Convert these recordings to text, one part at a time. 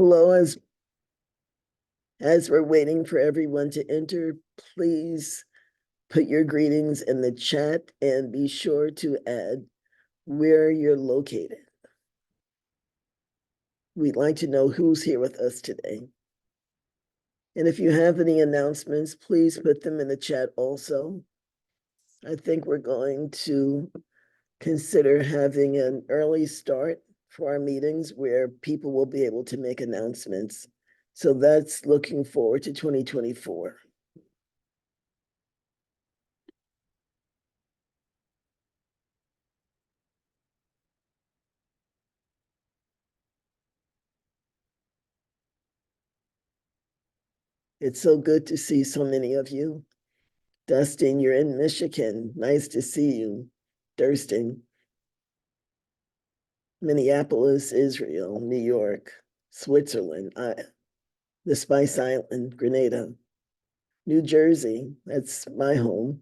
Hello, as we're waiting for everyone to enter, please put your greetings in the chat and be sure to add where you're located. We'd like to know who's here with us today. And if you have any announcements, please put them in the chat also. I think we're going to consider having an early start for our meetings where people will be able to make announcements. So that's looking forward to 2024. It's so good to see so many of you. Dustin, you're in Michigan. Nice to see you. Thurston, Minneapolis, Israel, New York, Switzerland, the Spice Island, Grenada, New Jersey, that's my home,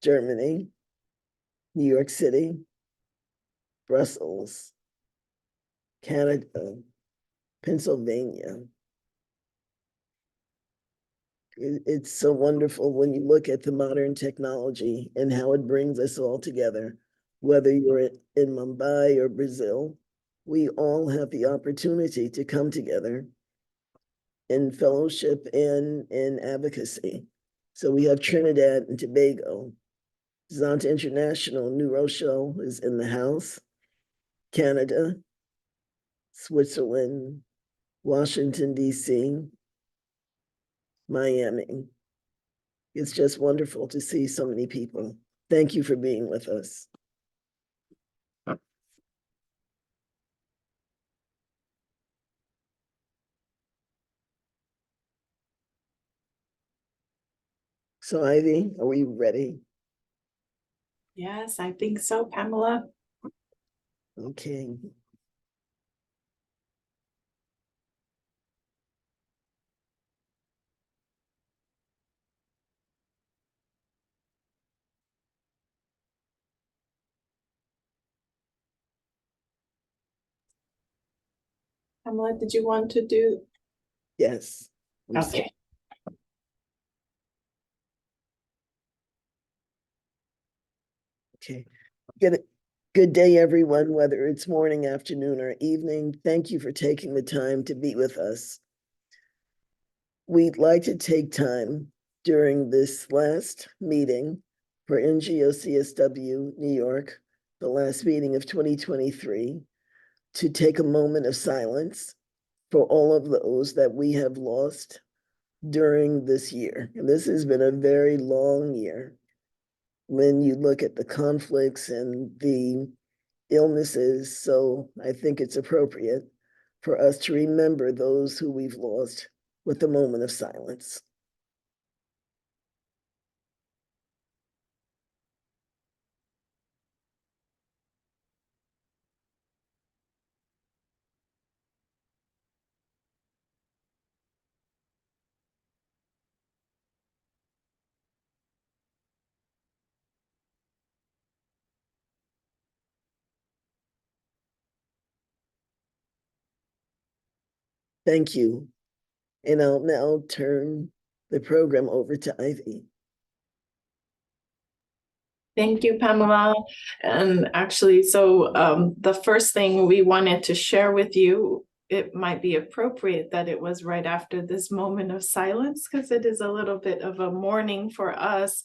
Germany, New York City, Brussels, Canada, Pennsylvania. It's so wonderful when you look at the modern technology and how it brings us all together. Whether you're in Mumbai or Brazil, we all have the opportunity to come together in fellowship and in advocacy. So we have Trinidad and Tobago, Zonta International, New Rochelle is in the house, Canada, Switzerland, Washington, D.C., Miami. It's just wonderful to see so many people. Thank you for being with us. So Ivy, are we ready? Yes, I think so, Pamela. Okay. Pamela, did you want to do? Yes. Okay. Okay. Good day, everyone, whether it's morning, afternoon, or evening. Thank you for taking the time to be with us. We'd like to take time during this last meeting for NGO CSW New York, the last meeting of 2023, to take a moment of silence for all of those that we have lost during this year. And this has been a very long year. When you look at the conflicts and the illnesses, so I think it's appropriate for us to remember those who we've lost with a moment of silence. Thank you. And I'll now turn the program over to Ivy. Thank you, Pamela. And actually, so the first thing we wanted to share with you, it might be appropriate that it was right after this moment of silence, because it is a little bit of a mourning for us.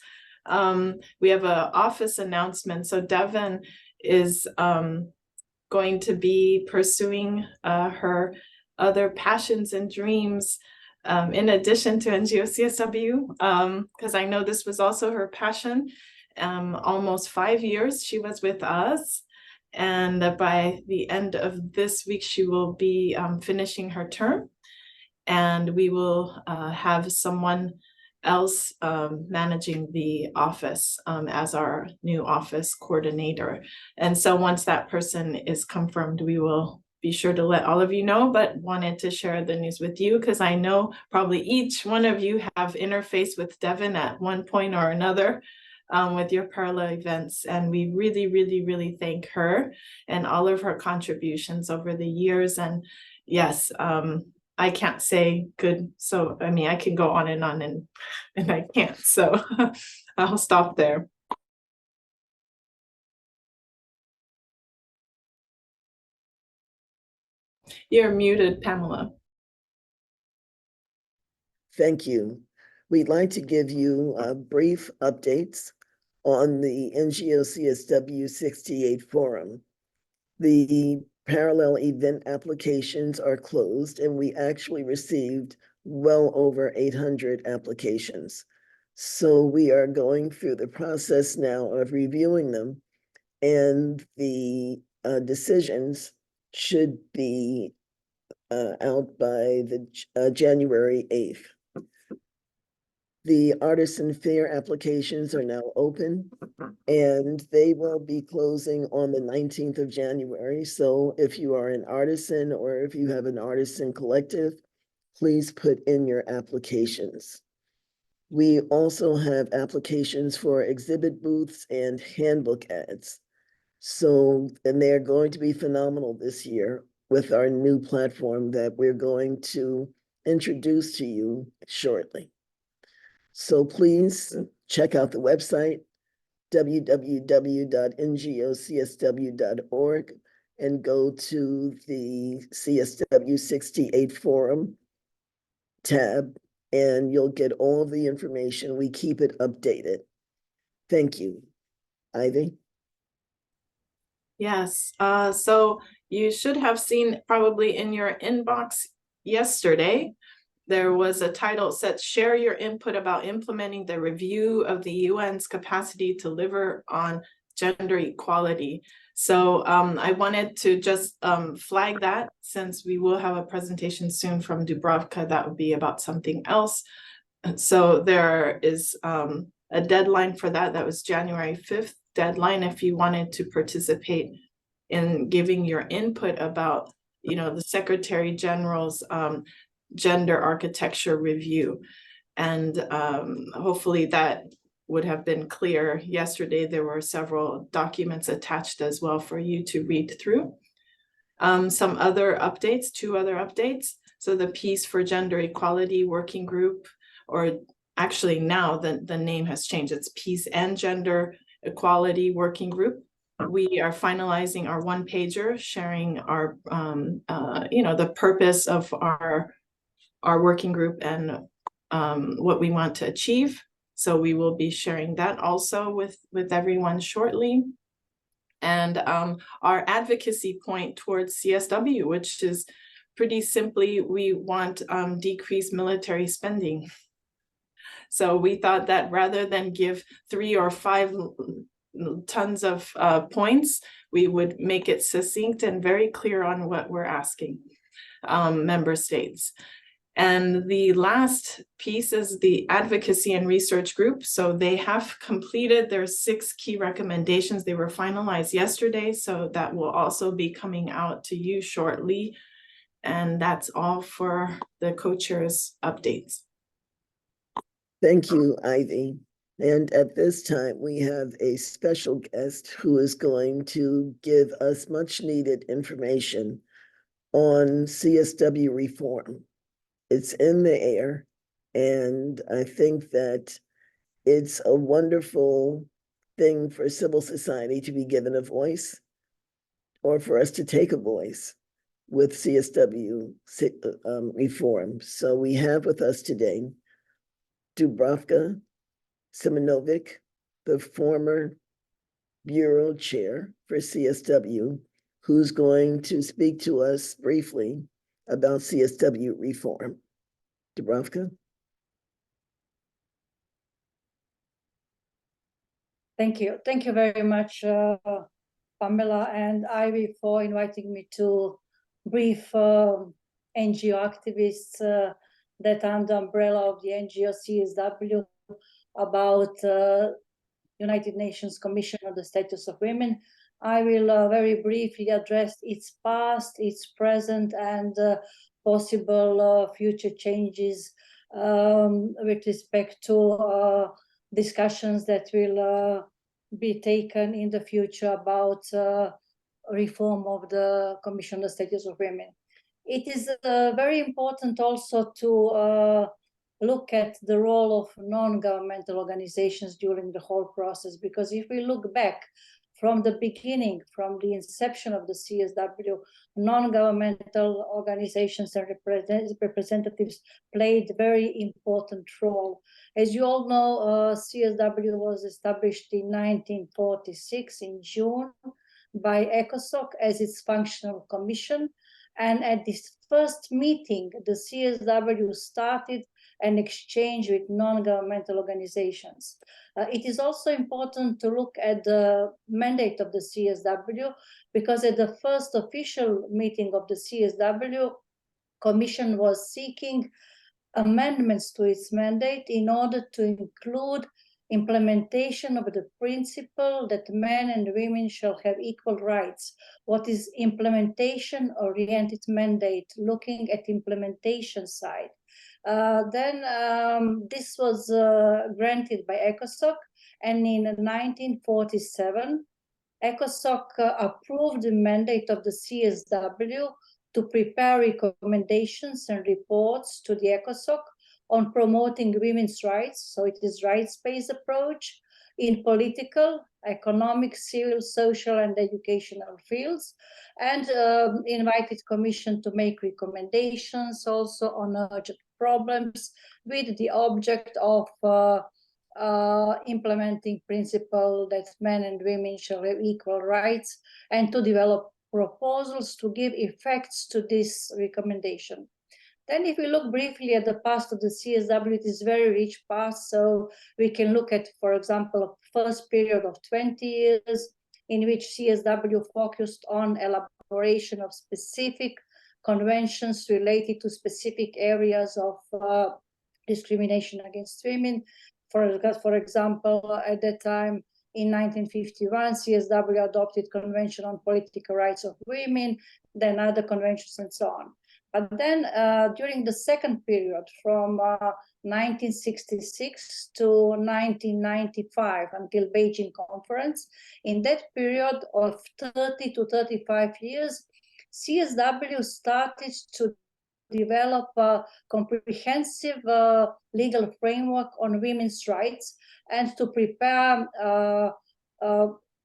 We have an office announcement. So Devin is going to be pursuing her other passions and dreams in addition to NGO CSW, because I know this was also her passion. Almost 5 years she was with us, and by the end of this week she will be finishing her term, and we will have someone else managing the office as our new office coordinator. And so once that person is confirmed, we will be sure to let all of you know, but wanted to share the news with you because I know probably each one of you have interfaced with Devin at one point or another with your parallel events. And we really, really, really thank her and all of her contributions over the years. And yes, I can't say good. So, I mean, I can go on and I can't. So I'll stop there. You're muted, Pamela. Thank you. We'd like to give you brief updates on the NGO CSW 68 forum. The parallel event applications are closed, and we actually received well over 800 applications. So we are going through the process now of reviewing them, and the decisions should be out by the January 8th. The artisan fair applications are now open, and they will be closing on the 19th of January. So if you are an artisan or if you have an artisan collective, please put in your applications. We also have applications for exhibit booths and handbook ads. So, and they're going to be phenomenal this year with our new platform that we're going to introduce to you shortly. So please check out the website, www.ngocsw.org, and go to the CSW 68 forum tab, and you'll get all of the information. We keep it updated. Thank you. Ivy? Yes, so you should have seen probably in your inbox yesterday, there was a title that said, share your input about implementing the review of the UN's capacity to deliver on gender equality. So I wanted to just flag that, since we will have a presentation soon from Dubravka that would be about something else. So there is a deadline for that. That was January 5th deadline if you wanted to participate in giving your input about, the Secretary General's gender architecture review. And hopefully that would have been clear. Yesterday, there were several documents attached as well for you to read through. Some other updates, two other updates. So the Peace for Gender Equality Working Group, or actually now the name has changed. It's Peace and Gender Equality Working Group. We are finalizing our one-pager, sharing our, the purpose of our working group and what we want to achieve. So we will be sharing that also with everyone shortly. And our advocacy point towards CSW, which is pretty simply, we want decreased military spending. So we thought that rather than give 3 or 5 tons of points, we would make it succinct and very clear on what we're asking member states. And the last piece is the advocacy and research group. So they have completed their 6 key recommendations. They were finalized yesterday, so that will also be coming out to you shortly. And that's all for the co-chairs updates. Thank you, Ivy. And at this time, we have a special guest who is going to give us much needed information on CSW reform. It's in the air, and I think that it's a wonderful thing for civil society to be given a voice, or for us to take a voice with CSW reform. So we have with us today Dubravka Siminovic, the former bureau chair for CSW, who's going to speak to us briefly about CSW reform. Dubravka? Thank you. Thank you very much, Pamela and Ivy, for inviting me to brief NGO activists that under the umbrella of the NGO CSW about United Nations Commission on the Status of Women. I will very briefly address its past, its present, and possible future changes with respect to discussions that will be taken in the future about reform of the Commission on the Status of Women. It is very important also to look at the role of non-governmental organizations during the whole process, because if we look back from the beginning, from the inception of the CSW, non-governmental organizations and representatives played a very important role. As you all know, CSW was established in 1946 in June by ECOSOC as its functional commission. And at this first meeting, the CSW started an exchange with non-governmental organizations. It is also important to look at the mandate of the CSW, because at the first official meeting of the CSW, Commission was seeking amendments to its mandate in order to include implementation of the principle that men and women shall have equal rights. What is implementation-oriented mandate, looking at implementation side. Then this was granted by ECOSOC, and in 1947, ECOSOC approved the mandate of the CSW to prepare recommendations and reports to the ECOSOC on promoting women's rights. So it is rights-based approach in political, economic, civil, social, and educational fields, and invited Commission to make recommendations also on urgent problems with the object of implementing principle that men and women shall have equal rights, and to develop proposals to give effects to this recommendation. Then if we look briefly at the past of the CSW, it is very rich past. So we can look at, for example, a first period of 20 years in which CSW focused on elaboration of specific conventions related to specific areas of discrimination against women. For example, at that time, in 1951, CSW adopted Convention on Political Rights of Women, then other conventions and so on. But then during the second period, from 1966 to 1995 until Beijing Conference, in that period of 30 to 35 years, CSW started to develop a comprehensive legal framework on women's rights, and to prepare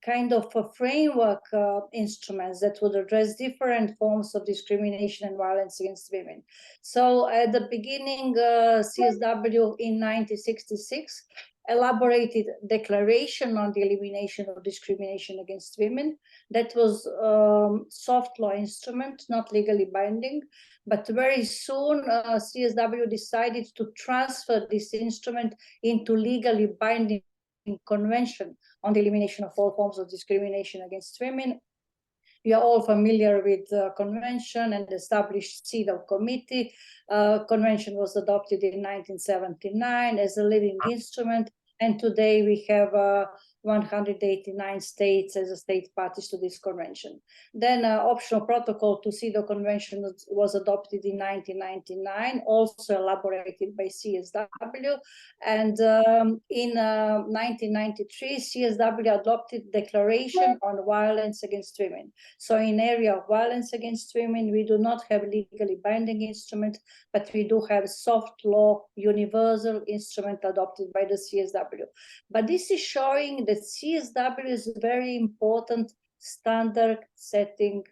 kind of a framework instruments that would address different forms of discrimination and violence against women. So at the beginning, CSW in 1966 elaborated declaration on the elimination of discrimination against women. That was soft law instrument, not legally binding, but very soon CSW decided to transfer this instrument into legally binding convention on the elimination of all forms of discrimination against women. We are all familiar with the convention and established CEDAW committee. Convention was adopted in 1979 as a living instrument, and today we have 189 states as a state parties to this convention. Then optional protocol to CEDAW convention was adopted in 1999, also elaborated by CSW. And in 1993, CSW adopted Declaration on Violence Against Women. So in area of violence against women, we do not have legally binding instrument, but we do have soft law universal instrument adopted by the CSW. But this is showing that CSW is a very important standard setting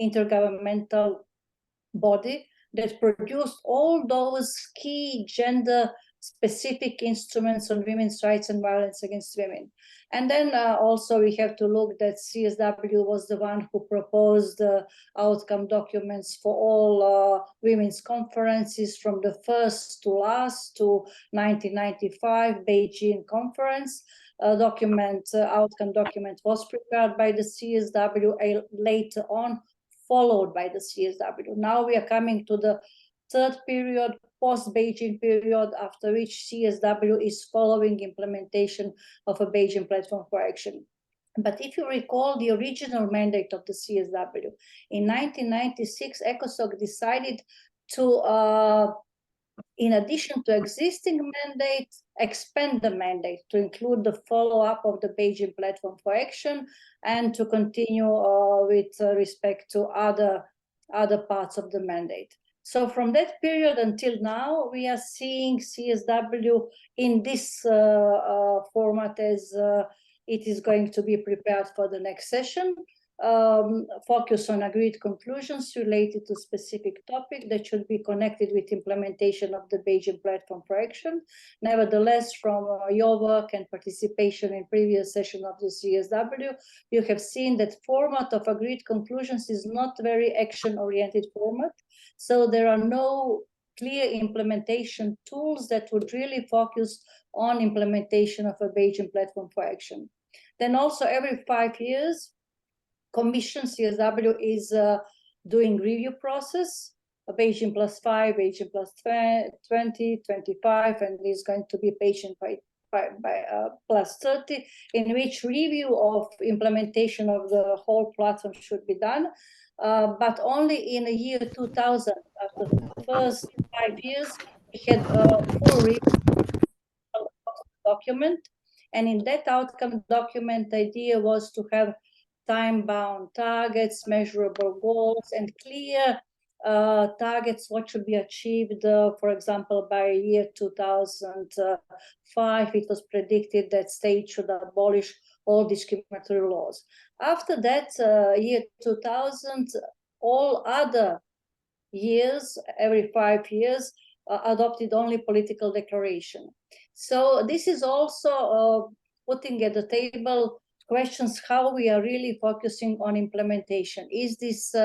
intergovernmental body that produced all those key gender specific instruments on women's rights and violence against women. And then also we have to look that CSW was the one who proposed outcome documents for all women's conferences from the first to last to 1995 Beijing conference. Outcome document was prepared by the CSW later on, followed by the CSW. Now we are coming to the third period, post-Beijing period, after which CSW is following implementation of a Beijing platform for action. But if you recall the original mandate of the CSW, in 1996, ECOSOC decided to, in addition to existing mandate, expand the mandate to include the follow-up of the Beijing platform for action and to continue with respect to other other parts of the mandate. So from that period until now, we are seeing CSW in this format as it is going to be prepared for the next session. Focus on agreed conclusions related to specific topic that should be connected with implementation of the Beijing Platform for Action. Nevertheless, from your work and participation in previous session of the CSW, you have seen that format of agreed conclusions is not very action-oriented format. So there are no clear implementation tools that would really focus on implementation of a Beijing Platform for Action. Then also every 5 years, Commission CSW is doing review process, Beijing +5, Beijing +20, 25, and is going to be Beijing +30, in which review of implementation of the whole platform should be done, but only in the year 2000. After the first 5 years, we had a full review document, and in that outcome document, the idea was to have time-bound targets, measurable goals, and clear targets what should be achieved. For example, by year 2005, it was predicted that states should abolish all discriminatory laws. After that, year 2000, all other years, every 5 years, adopted only political declaration. So this is also putting at the table questions how we are really focusing on implementation. Is this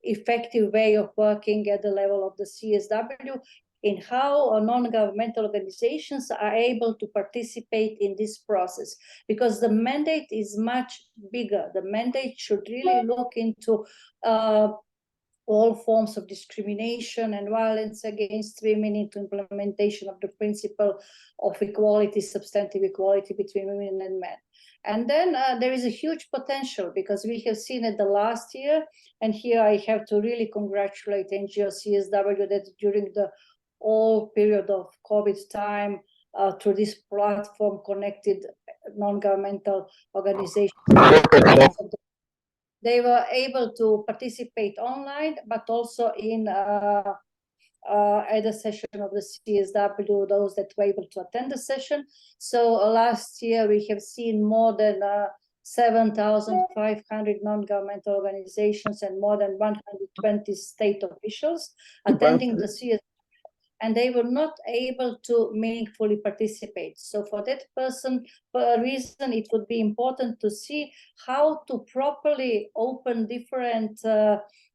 effective way of working at the level of the CSW, in how non-governmental organizations are able to participate in this process? Because the mandate is much bigger. The mandate should really look into all forms of discrimination and violence against women, into implementation of the principle of equality, substantive equality between women and men. And then there is a huge potential, because we have seen it the last year, and here I have to really congratulate NGO CSW that during the whole period of COVID time, through this platform, connected non-governmental organizations, they were able to participate online, but also in at the session of the CSW, those that were able to attend the session. So last year we have seen more than 7,500 non-governmental organizations and more than 120 state officials attending the CSW, and they were not able to meaningfully participate. So for that reason, it would be important to see how to properly open different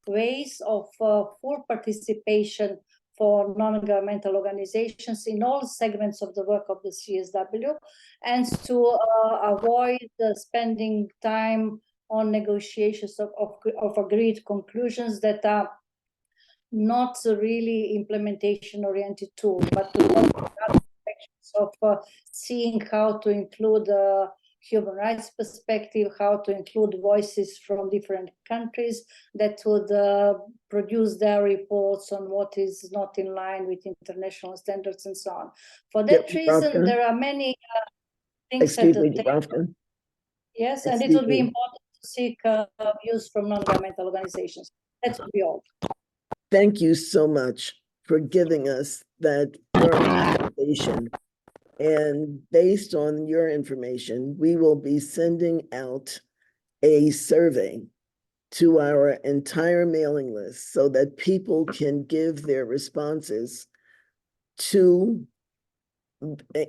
ways of full participation for non-governmental organizations in all segments of the work of the CSW, and to avoid spending time on negotiations of agreed conclusions that are not really implementation-oriented tool, but to of seeing how to include human rights perspective, how to include voices from different countries that would produce their reports on what is not in line with international standards and so on. For that reason, there are many things at the table. Yes, and it would be important to seek views from non-governmental organizations. That would be all. Thank you so much for giving us that information. And based on your information, we will be sending out a survey to our entire mailing list so that people can give their responses to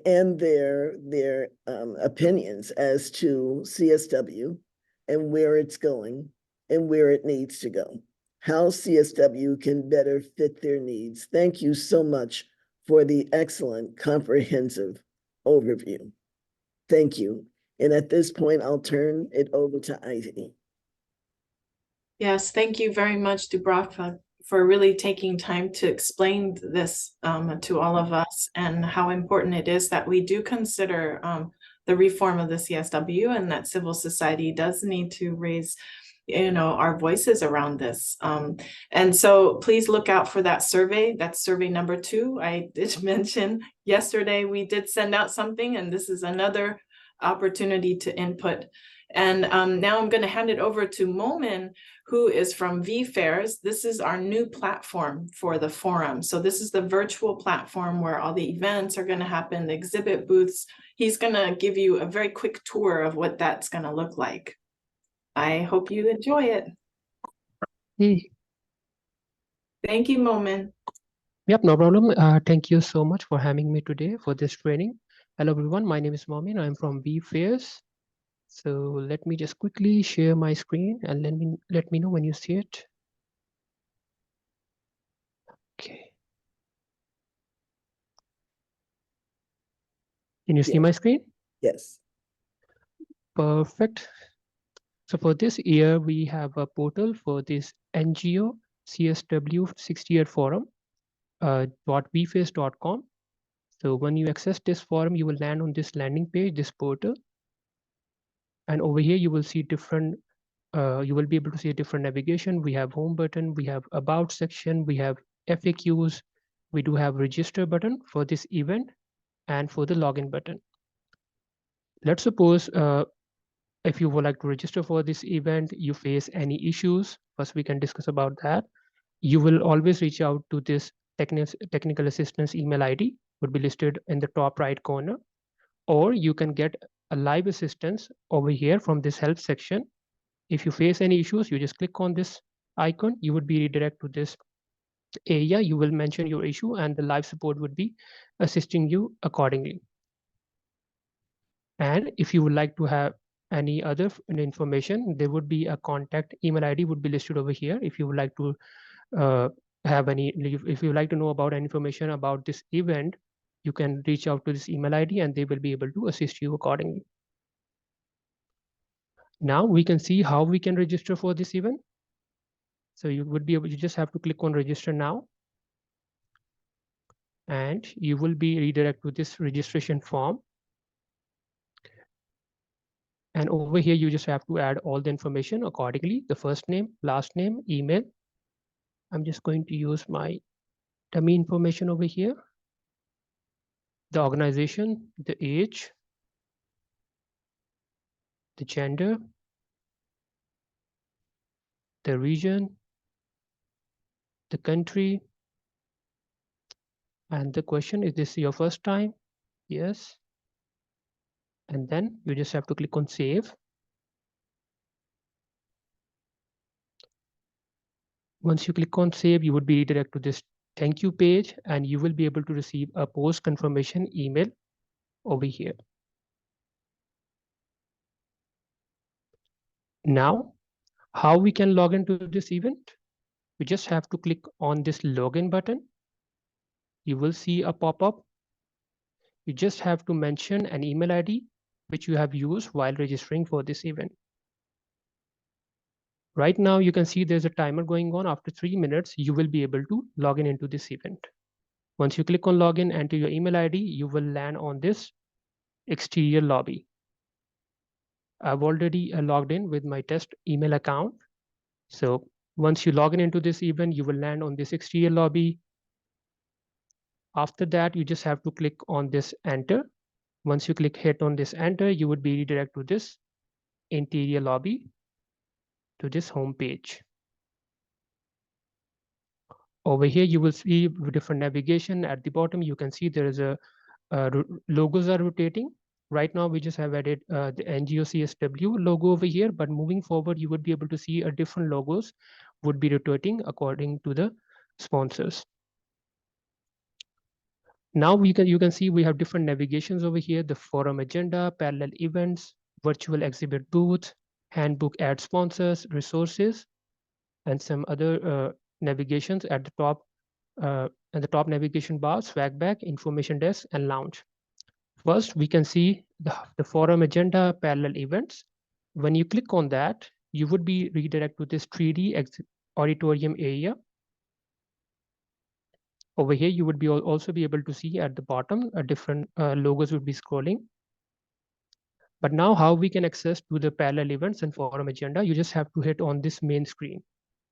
and their opinions as to CSW and where it's going and where it needs to go, how CSW can better fit their needs. Thank you so much for the excellent, comprehensive overview. Thank you. And at this point, I'll turn it over to Ivy. Yes, thank you very much, Dubravka, for really taking time to explain this to all of us, and how important it is that we do consider the reform of the CSW, and that civil society does need to raise our voices around this. And so please look out for that survey. That's survey number 2. I did mention yesterday we did send out something, and this is another opportunity to input. And now I'm going to hand it over to Momin, who is from VFairs. This is our new platform for the forum. So this is the virtual platform where all the events are going to happen, the exhibit booths. He's going to give you a very quick tour of what that's going to look like. I hope you enjoy it. Hey. Thank you, Momin. Yep, no problem. Thank you so much for having me today for this training. Hello, everyone. My name is Momin. I'm from VFairs. So let me just quickly share my screen and let me know when you see it. Okay. Can you see my screen? Yes. Perfect. So for this year, we have a portal for this NGO CSW 60-year forum, .vface.com. So when you access this forum, you will land on this landing page, this portal. And over here, you will see different, you will be able to see a different navigation. We have home button, we have about section, we have FAQs, we do have register button for this event and for the login button. Let's suppose if you would like to register for this event, you face any issues, first we can discuss about that. You will always reach out to this technical assistance email ID, would be listed in the top right corner, or you can get a live assistance over here from this help section. If you face any issues, you just click on this icon, you would be redirected to this area, you will mention your issue and the live support would be assisting you accordingly. And if you would like to have any other information, there would be a contact email ID would be listed over here. If you would like to if you would like to know about any information about this event, you can reach out to this email ID and they will be able to assist you accordingly. Now we can see how we can register for this event. So you would be able, you just have to click on register now. And you will be redirected to this registration form. And over here, you just have to add all the information accordingly, the first name, last name, email. I'm just going to use my dummy information over here. The organization, the age, the gender, the region, the country, and the question, is this your first time? Yes. And then you just have to click on save. Once you click on save, you would be redirected to this thank you page and you will be able to receive a post confirmation email over here. Now, how we can log into this event? We just have to click on this login button. You will see a pop-up. You just have to mention an email ID which you have used while registering for this event. Right now, you can see there's a timer going on. After 3 minutes, you will be able to log in into this event. Once you click on login, enter your email ID, you will land on this exterior lobby. I've already logged in with my test email account. So once you log in into this event, you will land on this exterior lobby. After that, you just have to click on this enter. Once you hit on this enter, you would be redirected to this interior lobby, to this home page. Over here, you will see different navigation. At the bottom, you can see there is a logos are rotating. Right now, we just have added the NGO CSW logo over here, but moving forward, you would be able to see a different logos would be rotating according to the sponsors. Now you can see we have different navigations over here, the forum agenda, parallel events, virtual exhibit booth, handbook ad sponsors, resources, and some other navigations at the top navigation bar, swag bag, information desk, and lounge. First, we can see the forum agenda, parallel events. When you click on that, you would be redirected to this 3D auditorium area. Over here, you would be also be able to see at the bottom, different logos would be scrolling. But now how we can access to the parallel events and forum agenda, you just have to hit on this main screen.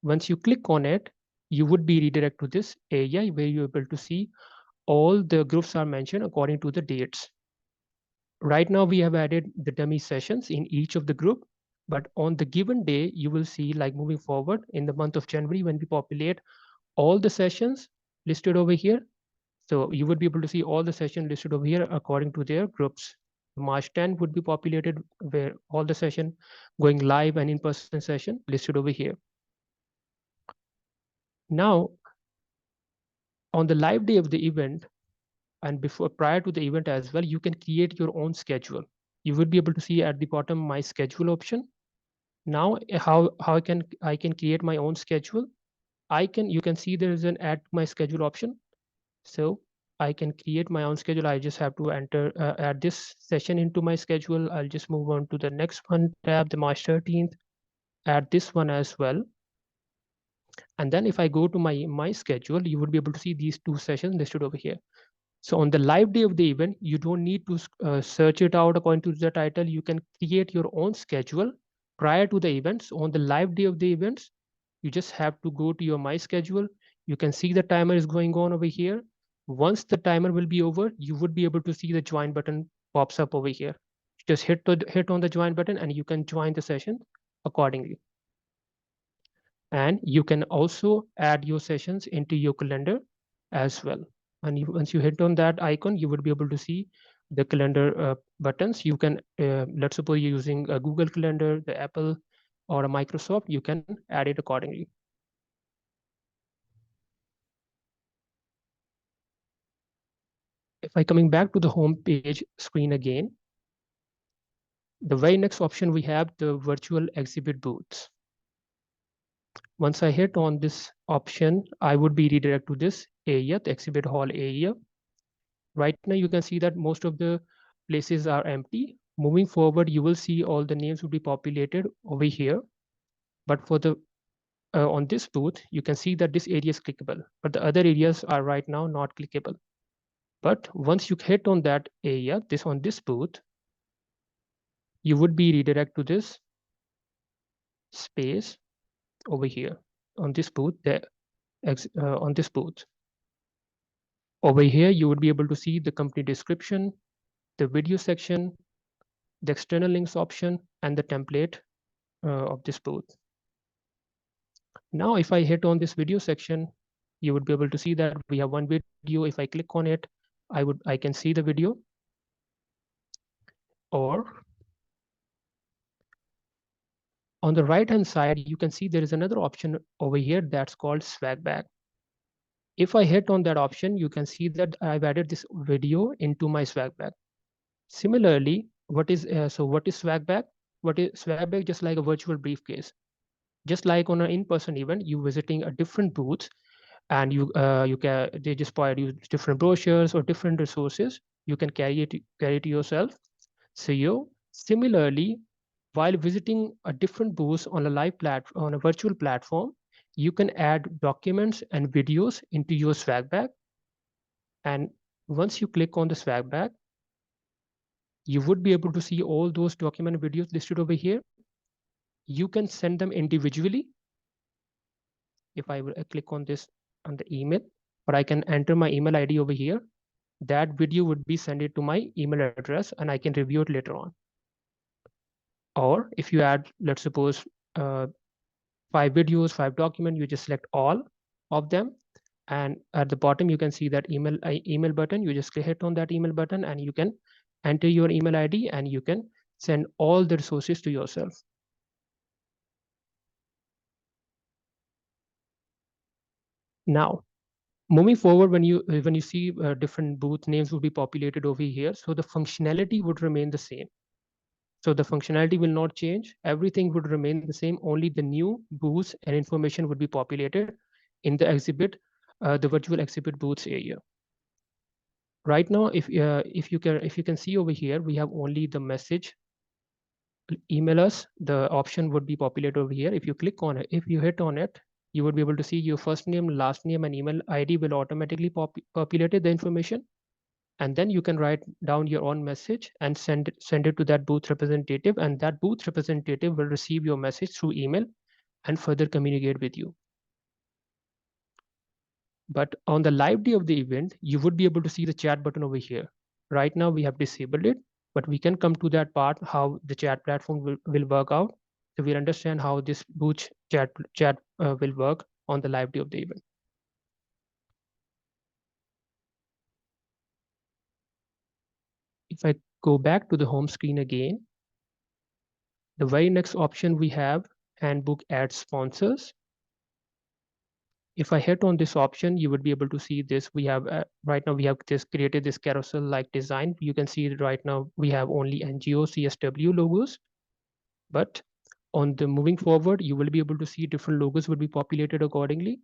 Once you click on it, you would be redirected to this area where you're able to see all the groups are mentioned according to the dates. Right now, we have added the dummy sessions in each of the group. But on the given day, you will see, like moving forward in the month of January, when we populate all the sessions listed over here. So you would be able to see all the sessions listed over here according to their groups. March 10 would be populated where all the session going live and in-person session listed over here. Now, on the live day of the event and prior to the event as well, you can create your own schedule. You would be able to see at the bottom my schedule option. Now, how I can create my own schedule. You can see there is an add my schedule option. So I can create my own schedule. I just have to enter add this session into my schedule. I'll just move on to the next one tab, the March 13th, add this one as well. And then if I go to my schedule, you would be able to see these two sessions listed over here. So on the live day of the event, you don't need to search it out according to the title. You can create your own schedule prior to the events. On the live day of the events, you just have to go to your my schedule. You can see the timer is going on over here. Once the timer will be over, you would be able to see the join button pops up over here. Just hit on the join button and you can join the session accordingly. And you can also add your sessions into your calendar as well. And once you hit on that icon, you would be able to see the calendar buttons. You can, let's suppose you're using a Google Calendar, the Apple, or a Microsoft, you can add it accordingly. If I coming back to the home page screen again, the very next option we have the virtual exhibit booths. Once I hit on this option, I would be redirected to this area, the exhibit hall area. Right now, you can see that most of the places are empty. Moving forward, you will see all the names will be populated over here. But for the on this booth, you can see that this area is clickable, but the other areas are right now not clickable. But once you hit on that area, on this booth, you would be redirected to this space over here on this booth. On this booth. Over here, you would be able to see the company description, the video section, the external links option, and the template of this booth. Now, if I hit on this video section, you would be able to see that we have one video. If I click on it, I can see the video. Or on the right-hand side, you can see there is another option over here that's called swag bag. If I hit on that option, you can see that I've added this video into my swag bag. Similarly, what is swag bag? What is swag bag? Just like a virtual briefcase. Just like on an in-person event, you visiting a different booth, and they just provide you different brochures or different resources. You can carry it yourself. So similarly, while visiting a different booth on a virtual platform, you can add documents and videos into your swag bag. And once you click on the swag bag, you would be able to see all those document videos listed over here. You can send them individually. If I will click on this on the email, or I can enter my email ID over here, that video would be sent it to my email address and I can review it later on. Or if you add, let's suppose 5 videos, 5 documents, you just select all of them. And at the bottom, you can see that email button. You just hit on that email button and you can enter your email ID and you can send all the resources to yourself. Now, moving forward, when you see different booth names will be populated over here, so the functionality would remain the same. So the functionality will not change. Everything would remain the same. Only the new booths and information would be populated in the exhibit, the virtual exhibit booths area. Right now, if you can see over here, we have only the message. Email us. The option would be populated over here. If you click on it, if you hit on it, you would be able to see your first name, last name, and email ID will automatically populate the information. And then you can write down your own message and send it to that booth representative, and that booth representative will receive your message through email and further communicate with you. But on the live day of the event, you would be able to see the chat button over here. Right now we have disabled it, but we can come to that part how the chat platform will work out. So we'll understand how this booth chat will work on the live day of the event. If I go back to the home screen again, the very next option we have handbook add sponsors. If I hit on this option, you would be able to see this. We have right now we have created this carousel like design. You can see that right now we have only NGO CSW logos, but on the moving forward, you will be able to see different logos will be populated accordingly.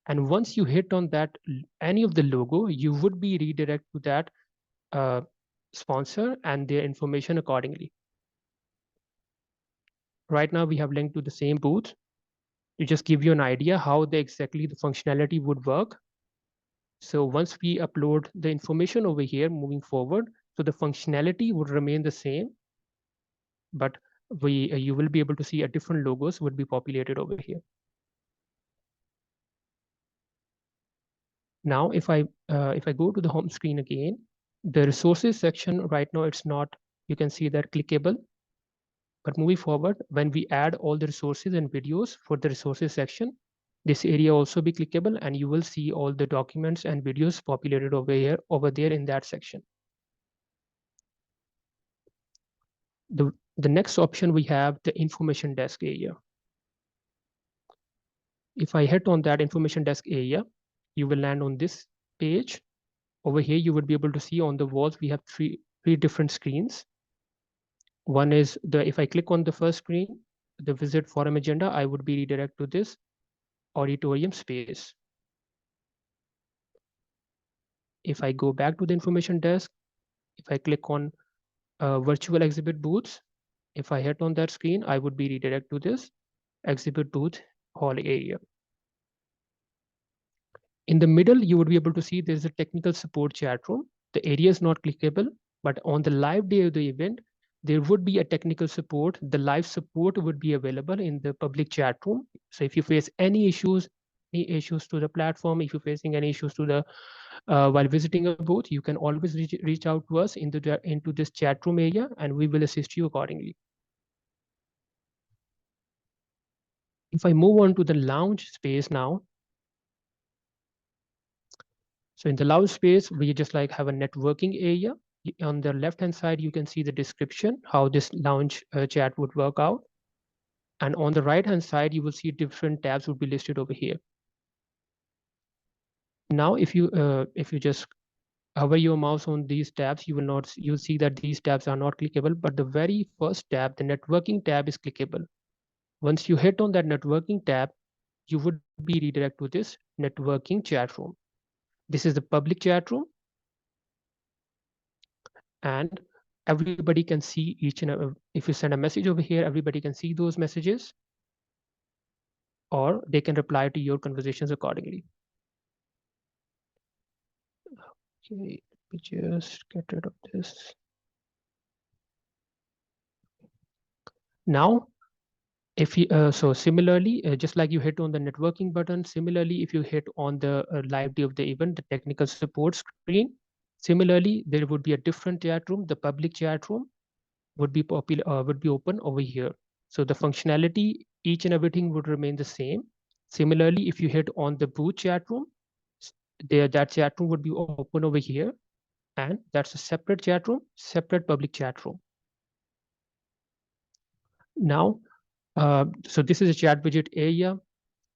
And once you hit on that, any of the logo, you would be redirected to that sponsor and their information accordingly. Right now we have linked to the same booth to just give you an idea how exactly the functionality would work. So once we upload the information over here moving forward, so the functionality would remain the same, but you will be able to see a different logos would be populated over here. Now, if I go to the home screen again, the resources section right now it's not, you can see that clickable. But moving forward, when we add all the resources and videos for the resources section, this area also be clickable, and you will see all the documents and videos populated over there in that section. The next option we have the information desk area. If I hit on that information desk area, you will land on this page. Over here, you would be able to see on the walls, we have three different screens. One is if I click on the first screen, the visit forum agenda, I would be redirected to this auditorium space. If I go back to the information desk, if I click on virtual exhibit booths, if I hit on that screen, I would be redirected to this exhibit booth hall area. In the middle, you would be able to see there's a technical support chat room. The area is not clickable, but on the live day of the event, there would be a technical support. The live support would be available in the public chat room. So if you face any issues to the platform, if you're facing any issues to the while visiting a booth, you can always reach out to us into this chat room area, and we will assist you accordingly. If I move on to the lounge space now, so in the lounge space, we just like have a networking area. On the left-hand side, you can see the description, how this lounge chat would work out. And on the right-hand side, you will see different tabs would be listed over here. Now, if you just hover your mouse on these tabs, you'll see that these tabs are not clickable, but the very first tab, the networking tab, is clickable. Once you hit on that networking tab, you would be redirected to this networking chat room. This is the public chat room, and everybody can see each and every, if you send a message over here, everybody can see those messages, or they can reply to your conversations accordingly. Okay, let me just get rid of this. Now, if you so similarly, just like you hit on the networking button, similarly, if you hit on the live day of the event, the technical support screen, similarly, there would be a different chat room. The public chat room would be open over here. So the functionality, each and everything would remain the same. Similarly, if you hit on the booth chat room, that chat room would be open over here, and that's a separate chat room, separate public chat room. Now, so this is a chat widget area.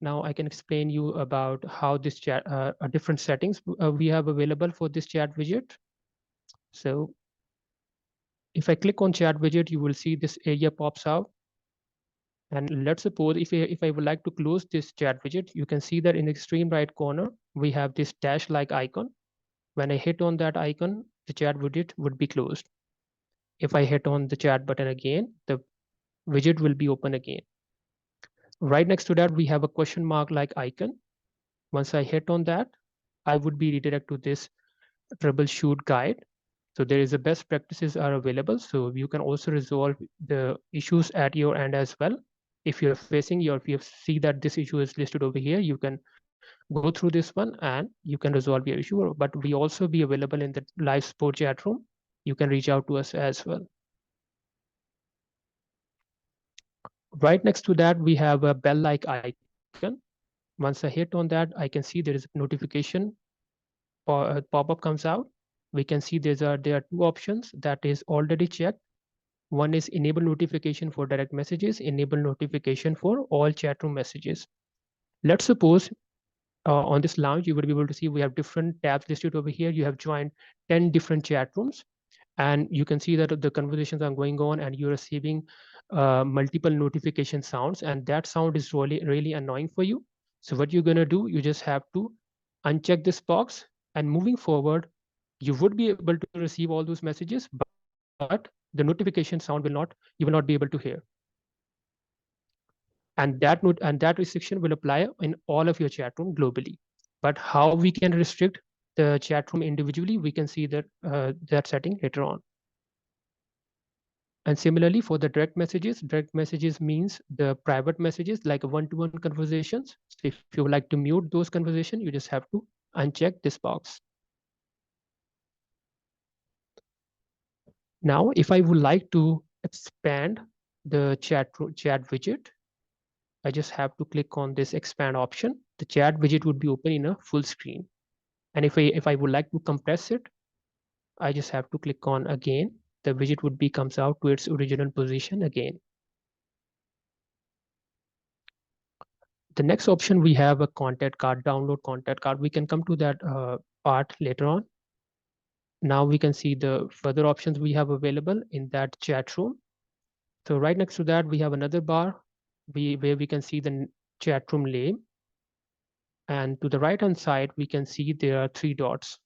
Now I can explain you about how this chat, different settings we have available for this chat widget. So if I click on chat widget, you will see this area pops out. And let's suppose if I would like to close this chat widget, you can see that in the extreme right corner, we have this dash-like icon. When I hit on that icon, the chat widget would be closed. If I hit on the chat button again, the widget will be open again. Right next to that, we have a question mark like icon. Once I hit on that, I would be redirected to this troubleshoot guide. So there is a best practices are available. So you can also resolve the issues at your end as well. If you're facing if you see that this issue is listed over here, you can go through this one and you can resolve your issue. But we also be available in the live support chat room. You can reach out to us as well. Right next to that, we have a bell-like icon. Once I hit on that, I can see there is a notification pop-up comes out. We can see there are two options that is already checked. One is enable notification for direct messages, enable notification for all chat room messages. Let's suppose on this lounge, you would be able to see we have different tabs listed over here. You have joined 10 different chat rooms, and you can see that the conversations are going on and you're receiving multiple notification sounds, and that sound is really annoying for you. So what you're going to do, you just have to uncheck this box, and moving forward, you would be able to receive all those messages, but the notification sound you will not be able to hear. And that restriction will apply in all of your chat room globally. But how we can restrict the chat room individually, we can see that setting later on. And similarly, for the direct messages means the private messages like one-to-one conversations. So if you would like to mute those conversations, you just have to uncheck this box. Now, if I would like to expand the chat widget, I just have to click on this expand option. The chat widget would be open in a full screen. And if I would like to compress it, I just have to click on again. The widget would be comes out to its original position again. The next option, we have a contact card, download contact card. We can come to that part later on. Now we can see the further options we have available in that chat room. So right next to that, we have another bar where we can see the chat room name. And to the right hand side, we can see there are 3 dots.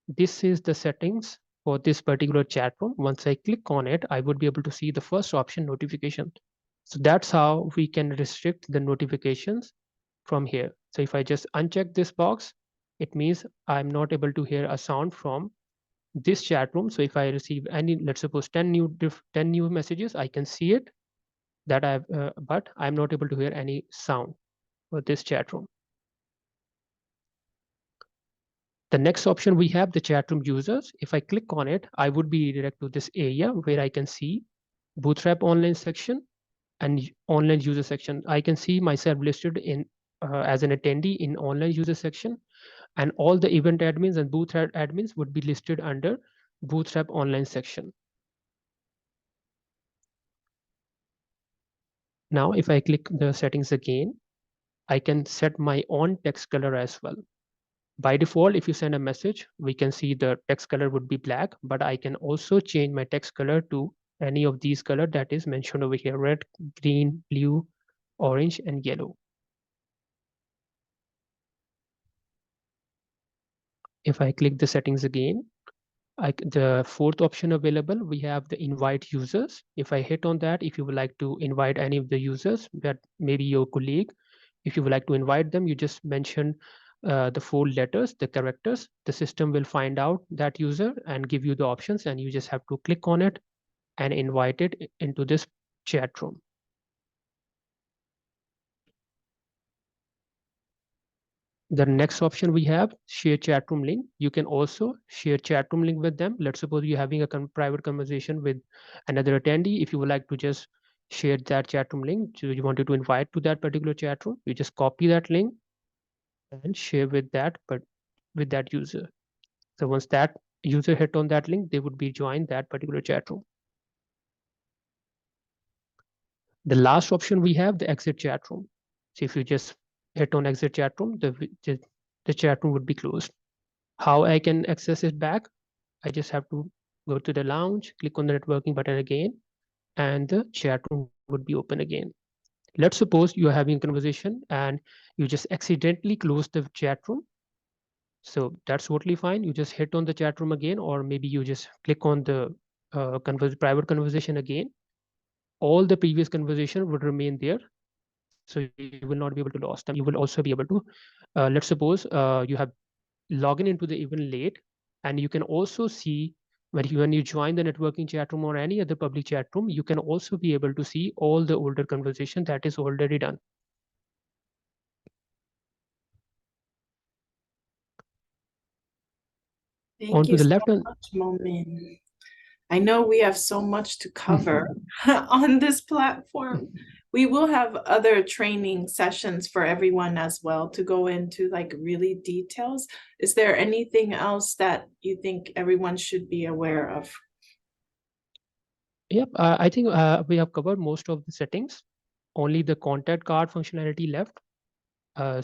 This is the settings for this particular chat room. Once I click on it, I would be able to see the first option, notification. So that's how we can restrict the notifications from here. So if I just uncheck this box, it means I'm not able to hear a sound from this chat room. So if I receive any, let's suppose 10 new messages, I can see it that but I'm not able to hear any sound for this chat room. The next option we have the chat room users. If I click on it, I would be redirected to this area where I can see Bootstrap online section and online user section. I can see myself listed in as an attendee in online user section, and all the event admins and Bootstrap admins would be listed under Bootstrap online section. Now, if I click the settings again, I can set my own text color as well. By default, if you send a message, we can see the text color would be black, but I can also change my text color to any of these colors that is mentioned over here: red, green, blue, orange, and yellow. If I click the settings again, the fourth option available, we have the invite users. If I hit on that, if you would like to invite any of the users, that maybe your colleague, if you would like to invite them, you just mention the 4 letters, the characters. The system will find out that user and give you the options, and you just have to click on it and invite it into this chat room. The next option we have, share chat room link. You can also share chat room link with them. Let's suppose you're having a private conversation with another attendee. If you would like to just share that chat room link, so you wanted to invite to that particular chat room, you just copy that link and share with that user. So once that user hit on that link, they would be joined that particular chat room. The last option we have, the exit chat room. So if you just hit on exit chat room, the chat room would be closed. How I can access it back? I just have to go to the lounge, click on the networking button again, and the chat room would be open again. Let's suppose you are having a conversation and you just accidentally close the chat room. So that's totally fine. You just hit on the chat room again, or maybe you just click on the private conversation again. All the previous conversation would remain there. So you will not be able to lose them. You will also be able to, let's suppose you have logged into the event late, and you can also see when you join the networking chat room or any other public chat room, you can also be able to see all the older conversation that is already done. Thank you so much, Momin. I know we have so much to cover on this platform. we will have other training sessions for everyone as well to go into like really details. Is there anything else that you think everyone should be aware of? Yep, I think we have covered most of the settings. Only the contact card functionality left.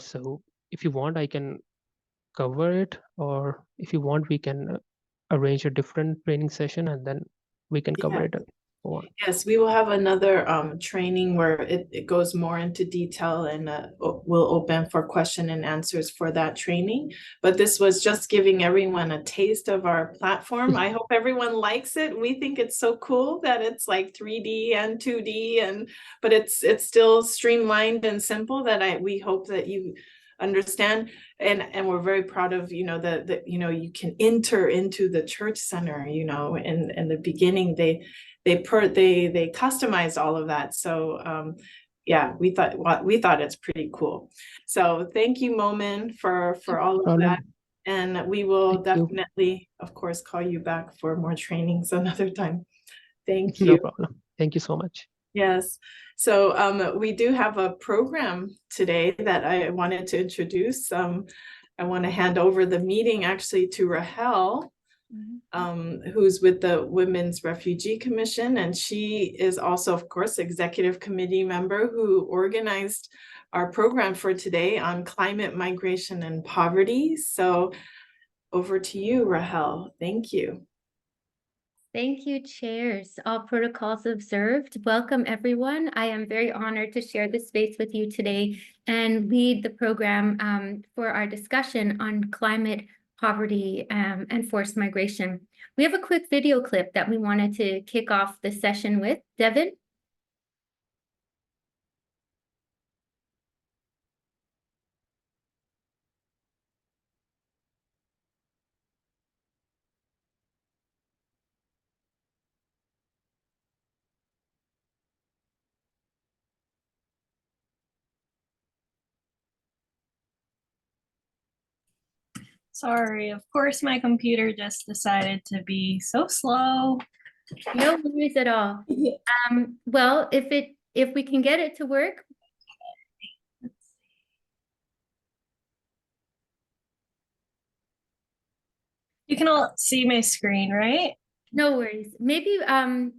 So if you want, I can cover it, or if you want, we can arrange a different training session and then we can cover Yeah. it. On. Yes, we will have another training where it goes more into detail, and we'll open for question and answers for that training. But this was just giving everyone a taste of our platform. I hope everyone likes it. We think it's so cool that it's like 3D and 2D, but it's still streamlined and simple that we hope that you understand, and we're very proud of, you know, that you know, you can enter into the church center, you know, in the beginning they customized all of that. So yeah, we thought it's pretty cool. So thank you, Momin, for all of that. And we will definitely, of course, call you back for more trainings another time. Thank you. No problem. Thank you so much. Yes. So we do have a program today that I wanted to introduce. I want to hand over the meeting actually to Rahel, who's with the Women's Refugee Commission, and she is also, of course, executive committee member who organized our program for today on climate, migration, and poverty. So over to you, Rahel. Thank you. Thank you, chairs. All protocols observed. Welcome, everyone. I am very honored to share this space with you today and lead the program for our discussion on climate, poverty, and forced migration. We have a quick video clip that we wanted to kick off the session with. Devin? Sorry, of course my computer just decided to be so slow. No worries at all. Well, if we can get it to work. You can all see my screen, right? No worries. Maybe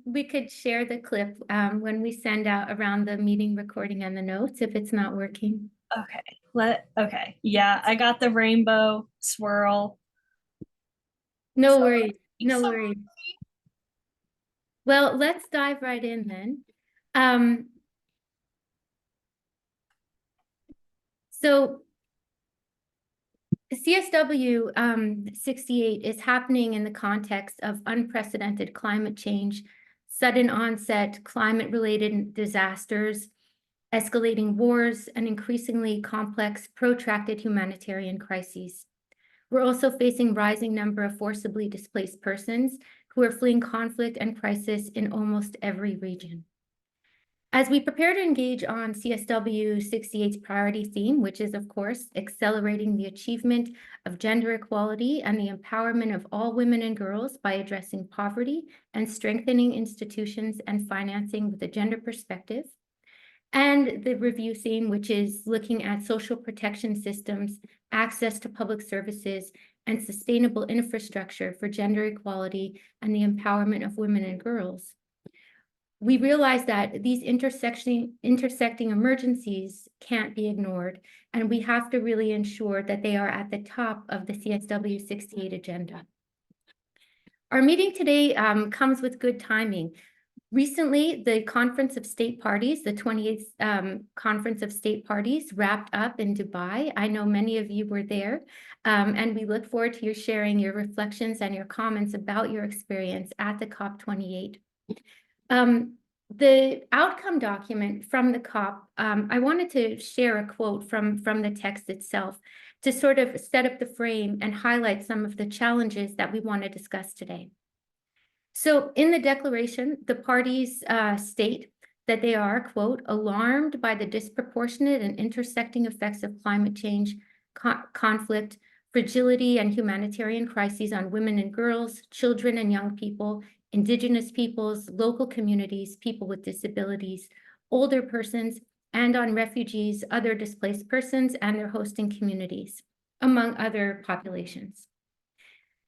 we could share the clip when we send out around the meeting recording and the notes if it's not working. Okay. Okay. Yeah, I got the rainbow swirl. No worries. No worries. Well, let's dive right in then. So CSW 68 is happening in the context of unprecedented climate change, sudden onset climate-related disasters, escalating wars, and increasingly complex, protracted humanitarian crises. We're also facing rising number of forcibly displaced persons who are fleeing conflict and crisis in almost every region. As we prepare to engage on CSW 68's priority theme, which is, of course, accelerating the achievement of gender equality and the empowerment of all women and girls by addressing poverty and strengthening institutions and financing with a gender perspective, and the review theme, which is looking at social protection systems, access to public services, and sustainable infrastructure for gender equality and the empowerment of women and girls. We realize that these intersecting emergencies can't be ignored, and we have to really ensure that they are at the top of the CSW 68 agenda. Our meeting today comes with good timing. Recently, the Conference of State Parties, the 28th Conference of State Parties, wrapped up in Dubai. I know many of you were there, and we look forward to your sharing your reflections and your comments about your experience at the COP28. The outcome document from the COP, I wanted to share a quote from the text itself to sort of set up the frame and highlight some of the challenges that we want to discuss today. So in the declaration, the parties state that they are, quote, alarmed by the disproportionate and intersecting effects of climate change, conflict, fragility, and humanitarian crises on women and girls, children and young people, Indigenous peoples, local communities, people with disabilities, older persons, and on refugees, other displaced persons, and their hosting communities, among other populations.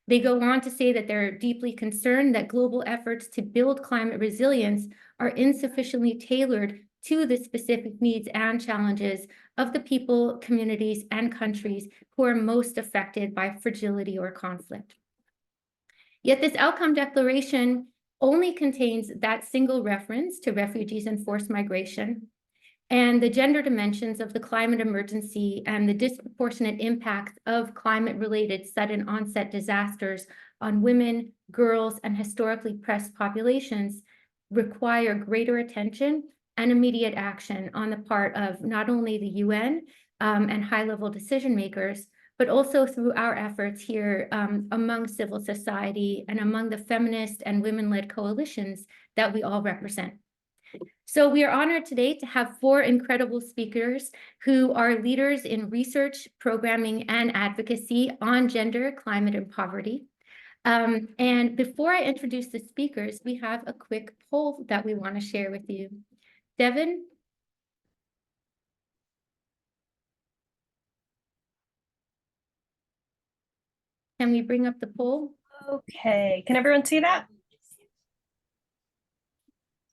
They go on to say that they're deeply concerned that global efforts to build climate resilience are insufficiently tailored to the specific needs and challenges of the people, communities, and countries who are most affected by fragility or conflict. Yet this outcome declaration only contains that single reference to refugees and forced migration, and the gender dimensions of the climate emergency and the disproportionate impact of climate-related sudden onset disasters on women, girls, and historically oppressed populations require greater attention and immediate action on the part of not only the UN and high-level decision makers, but also through our efforts here among civil society and among the feminist and women-led coalitions that we all represent. So we are honored today to have 4 incredible speakers who are leaders in research, programming, and advocacy on gender, climate, and poverty. And before I introduce the speakers, we have a quick poll that we want to share with you. Devin? Can we bring up the poll? Okay, can everyone see that?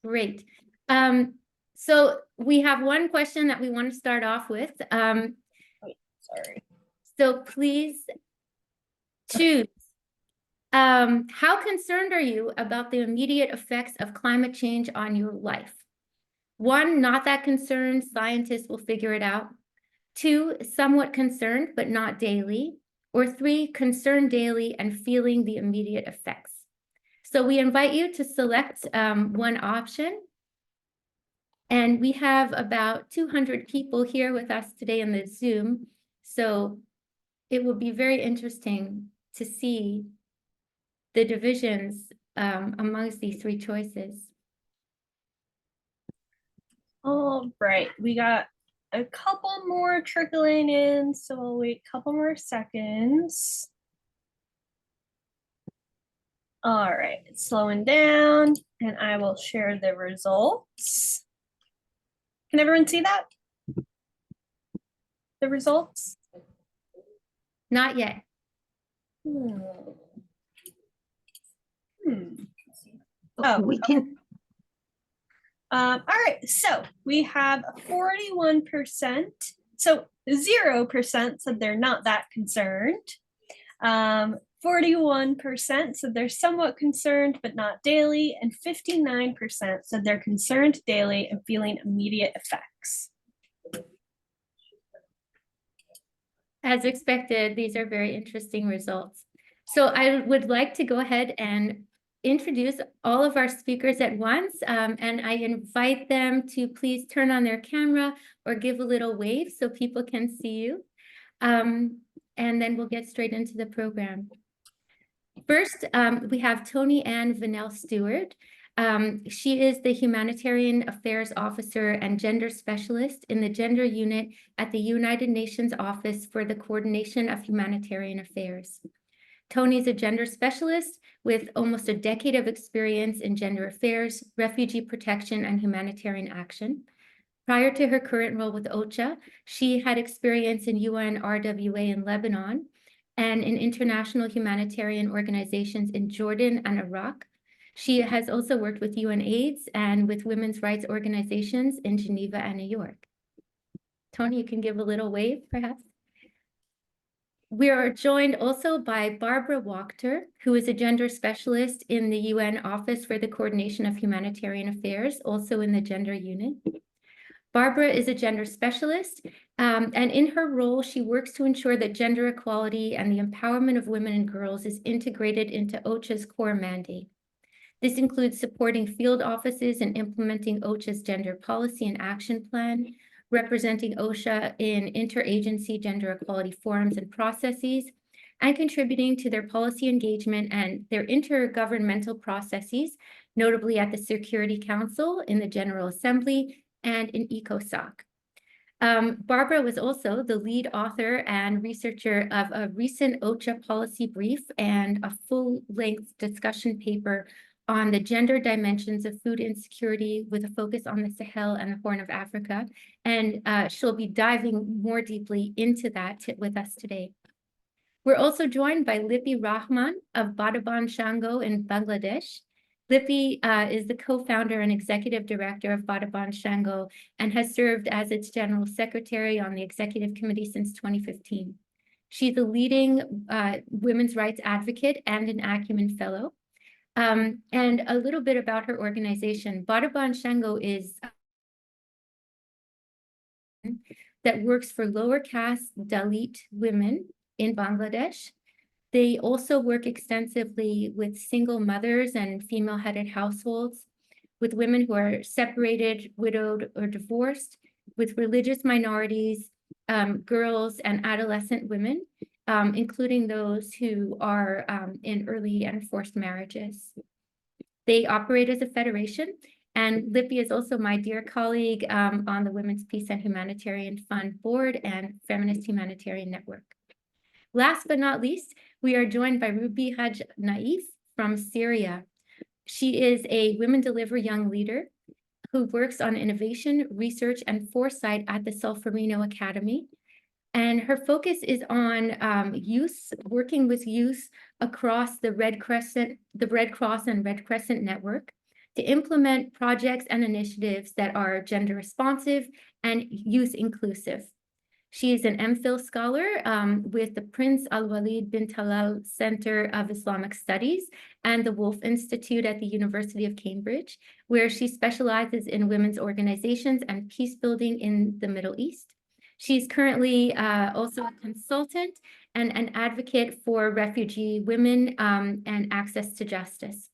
Great. So we have one question that we want to start off with. Sorry. So please choose. How concerned are you about the immediate effects of climate change on your life? 1, not that concerned, scientists will figure it out. 2, somewhat concerned, but not daily. Or 3, concerned daily and feeling the immediate effects. So we invite you to select one option. And we have about 200 people here with us today in the Zoom. So it will be very interesting to see the divisions amongst these 3 choices. All right, we got a couple more trickling in, so we'll wait a couple more seconds. All right, it's slowing down, and I will share the results. Can everyone see that? The results? Not yet. Oh, we can. All right, so we have 41%. So 0% said they're not that concerned. 41% said they're somewhat concerned, but not daily. And 59% said they're concerned daily and feeling immediate effects. As expected, these are very interesting results. So I would like to go ahead and introduce all of our speakers at once, and I invite them to please turn on their camera or give a little wave so people can see you. And then we'll get straight into the program. First, we have Toni Ann Vanell Stewart. She is the Humanitarian Affairs Officer and Gender Specialist in the Gender Unit at the United Nations Office for the Coordination of Humanitarian Affairs. Toni is a gender specialist with almost a decade of experience in gender affairs, refugee protection, and humanitarian action. Prior to her current role with OCHA, she had experience in UN RWA in Lebanon and in international humanitarian organizations in Jordan and Iraq. She has also worked with UNAIDS and with women's rights organizations in Geneva and New York. Toni, you can give a little wave, perhaps. We are joined also by Barbara Wachter, who is a gender specialist in the UN Office for the Coordination of Humanitarian Affairs, also in the Gender Unit. Barbara is a gender specialist, and in her role, she works to ensure that gender equality and the empowerment of women and girls is integrated into OCHA's core mandate. This includes supporting field offices and implementing OCHA's gender policy and action plan, representing OCHA in interagency gender equality forums and processes, and contributing to their policy engagement and their intergovernmental processes, notably at the Security Council, in the General Assembly, and in ECOSOC. Barbara was also the lead author and researcher of a recent OCHA policy brief and a full-length discussion paper on the gender dimensions of food insecurity with a focus on the Sahel and the Horn of Africa. And she'll be diving more deeply into that with us today. We're also joined by Lippy Rahman of Badhaban Shango in Bangladesh. Lippy is the co-founder and executive director of Badhaban Shango and has served as its general secretary on the executive committee since 2015. She's a leading women's rights advocate and an Acumen Fellow. And a little bit about her organization. Badhaban Shango is that works for lower caste Dalit women in Bangladesh. They also work extensively with single mothers and female-headed households, with women who are separated, widowed, or divorced, with religious minorities, girls and adolescent women, including those who are in early and forced marriages. They operate as a federation, and Lippy is also my dear colleague on the Women's Peace and Humanitarian Fund Board and Feminist Humanitarian Network. Last but not least, we are joined by Ruby Haj Naif from Syria. She is a Women Deliver Young leader who works on innovation, research, and foresight at the Solferino Academy. And her focus is on youth, working with youth across the Red Cross and Red Crescent network to implement projects and initiatives that are gender responsive and youth inclusive. She is an MPhil scholar with the Prince Al-Walid bin Talal Center of Islamic Studies and the Wolf Institute at the University of Cambridge, where she specializes in women's organizations and peace building in the Middle East. She's currently also a consultant and an advocate for refugee women and access to justice.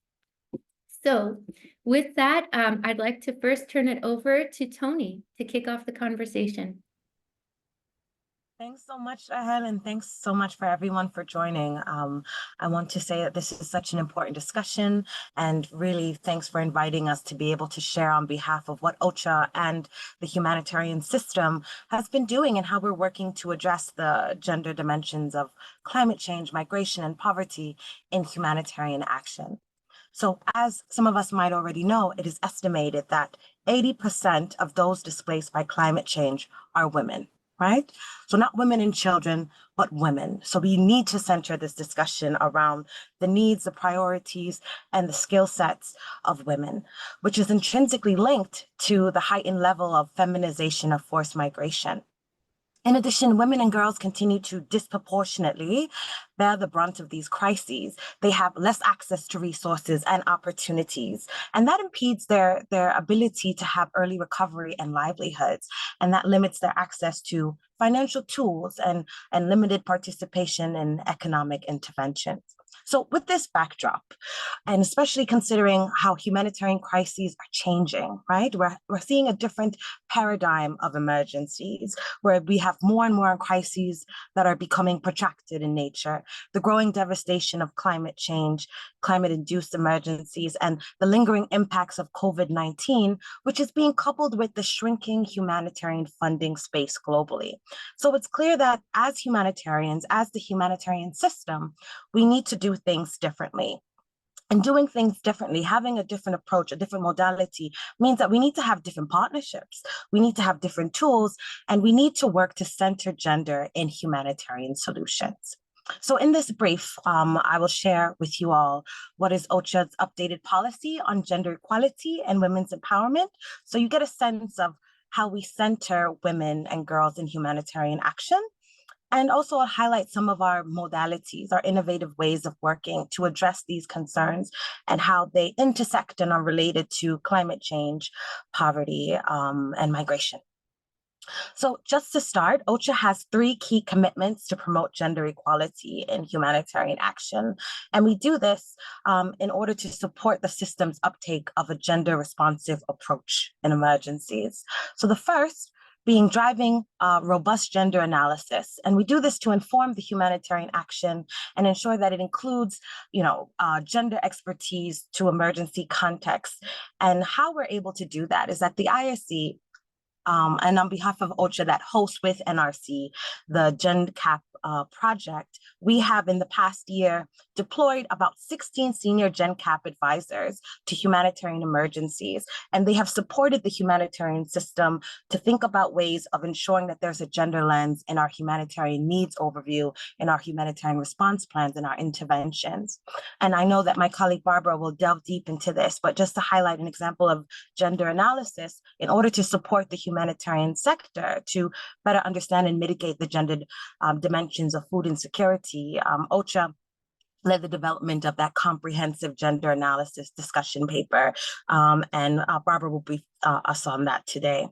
So with that, I'd like to first turn it over to Tony to kick off the conversation. Thanks so much, Rahel, and thanks so much for everyone for joining. I want to say that this is such an important discussion, and really thanks for inviting us to be able to share on behalf of what OCHA and the humanitarian system has been doing and how we're working to address the gender dimensions of climate change, migration, and poverty in humanitarian action. So as some of us might already know, it is estimated that 80% of those displaced by climate change are women. Right? So not women and children, but women. So we need to center this discussion around the needs, the priorities, and the skill sets of women, which is intrinsically linked to the heightened level of feminization of forced migration. In addition, women and girls continue to disproportionately bear the brunt of these crises. They have less access to resources and opportunities, and that impedes their ability to have early recovery and livelihoods, and that limits their access to financial tools and limited participation in economic interventions. So with this backdrop, and especially considering how humanitarian crises are changing, right? We're seeing a different paradigm of emergencies where we have more and more crises that are becoming protracted in nature, the growing devastation of climate change, climate-induced emergencies, and the lingering impacts of COVID-19, which is being coupled with the shrinking humanitarian funding space globally. So it's clear that as humanitarians, as the humanitarian system, we need to do things differently. And doing things differently, having a different approach, a different modality, means that we need to have different partnerships. We need to have different tools, and we need to work to center gender in humanitarian solutions. So in this brief, I will share with you all what is OCHA's updated policy on gender equality and women's empowerment. So you get a sense of how we center women and girls in humanitarian action. And also I'll highlight some of our modalities, our innovative ways of working to address these concerns and how they intersect and are related to climate change, poverty, and migration. So just to start, OCHA has 3 key commitments to promote gender equality in humanitarian action. And we do this in order to support the system's uptake of a gender responsive approach in emergencies. So the first being driving robust gender analysis. And we do this to inform the humanitarian action and ensure that it includes, gender expertise to emergency contexts. And how we're able to do that is that the ISC, and on behalf of OCHA that hosts with NRC, the GenCap project, we have in the past year deployed about 16 senior GenCap advisors to humanitarian emergencies, and they have supported the humanitarian system to think about ways of ensuring that there's a gender lens in our humanitarian needs overview, in our humanitarian response plans, and our interventions. And I know that my colleague Barbara will delve deep into this, but just to highlight an example of gender analysis, in order to support the humanitarian sector to better understand and mitigate the gendered dimensions of food insecurity, OCHA led the development of that comprehensive gender analysis discussion paper, and Barbara will brief us on that today.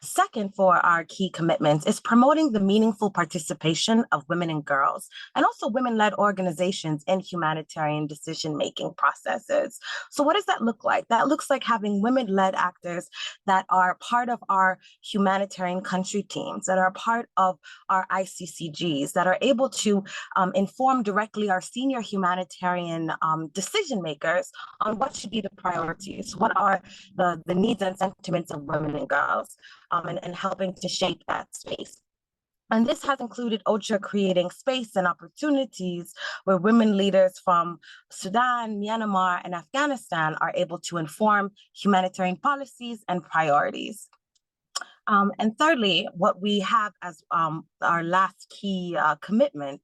Second, for our key commitments is promoting the meaningful participation of women and girls, and also women-led organizations in humanitarian decision-making processes. So what does that look like? That looks like having women-led actors that are part of our humanitarian country teams, that are part of our ICCGs, that are able to inform directly our senior humanitarian decision makers on what should be the priorities, what are the needs and sentiments of women and girls. And helping to shape that space. And this has included OCHA creating space and opportunities where women leaders from Sudan, Myanmar, and Afghanistan are able to inform humanitarian policies and priorities. And thirdly, what we have as our last key commitment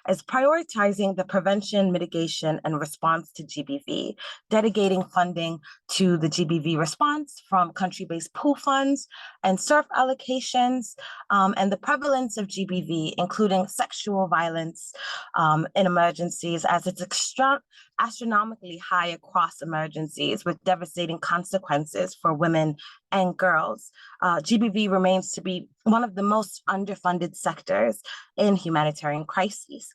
is prioritizing the prevention, mitigation, and response to GBV, dedicating funding to the GBV response from country-based pool funds and SURF allocations, and the prevalence of GBV, including sexual violence in emergencies, as it's astronomically high across emergencies with devastating consequences for women and girls. GBV remains to be one of the most underfunded sectors in humanitarian crises.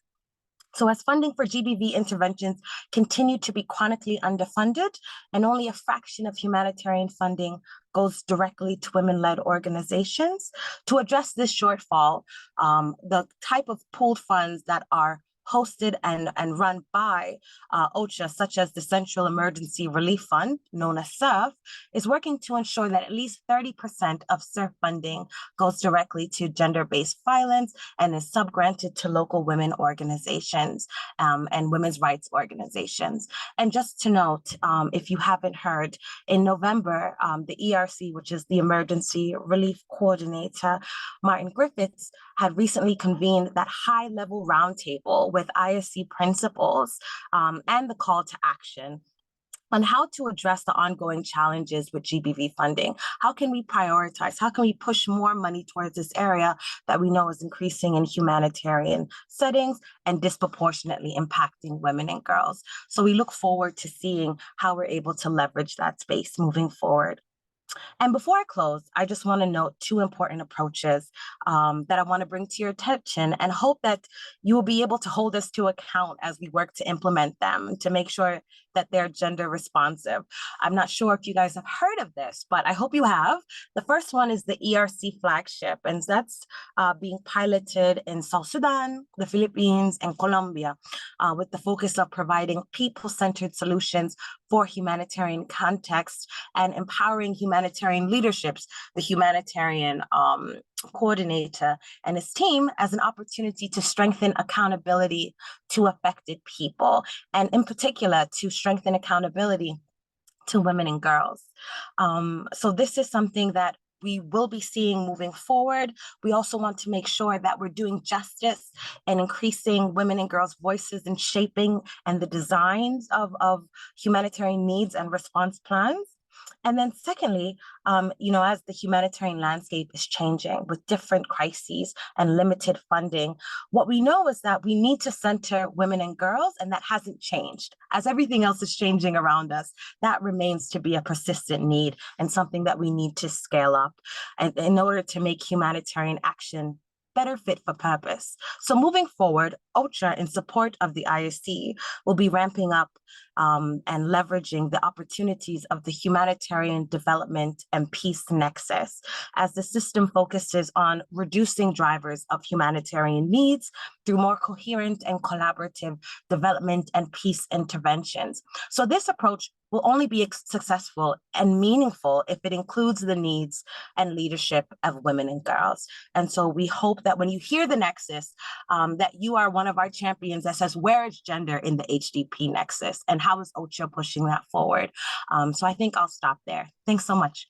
So as funding for GBV interventions continue to be chronically underfunded, and only a fraction of humanitarian funding goes directly to women-led organizations, to address this shortfall, the type of pooled funds that are hosted and run by OCHA, such as the Central Emergency Relief Fund, known as SURF, is working to ensure that at least 30% of SURF funding goes directly to gender-based violence and is subgranted to local women organizations and women's rights organizations. And just to note, if you haven't heard, in November, the ERC, which is the Emergency Relief Coordinator, Martin Griffiths, had recently convened that high-level roundtable with ISC principals and the call to action on how to address the ongoing challenges with GBV funding. How can we prioritize? How can we push more money towards this area that we know is increasing in humanitarian settings and disproportionately impacting women and girls? So we look forward to seeing how we're able to leverage that space moving forward. And before I close, I just want to note two important approaches that I want to bring to your attention, and hope that you will be able to hold us to account as we work to implement them, to make sure that they're gender responsive. I'm not sure if you guys have heard of this, but I hope you have. The first one is the ERC flagship, and that's being piloted in South Sudan, the Philippines, and Colombia, with the focus of providing people-centered solutions for humanitarian context and empowering humanitarian leaderships, the humanitarian coordinator and his team, as an opportunity to strengthen accountability to affected people, and in particular to strengthen accountability to women and girls. So this is something that we will be seeing moving forward. We also want to make sure that we're doing justice and increasing women and girls' voices in shaping and the designs of humanitarian needs and response plans. And then secondly, as the humanitarian landscape is changing with different crises and limited funding, what we know is that we need to center women and girls, and that hasn't changed. As everything else is changing around us, that remains to be a persistent need and something that we need to scale up and in order to make humanitarian action better fit for purpose. So moving forward, OCHA, in support of the ISC, will be ramping up and leveraging the opportunities of the humanitarian development and peace nexus, as the system focuses on reducing drivers of humanitarian needs through more coherent and collaborative development and peace interventions. So this approach will only be successful and meaningful if it includes the needs and leadership of women and girls. And so we hope that when you hear the nexus, that you are one of our champions that says, where is gender in the HDP nexus? And how is OCHA pushing that forward? So I think I'll stop there. Thanks so much.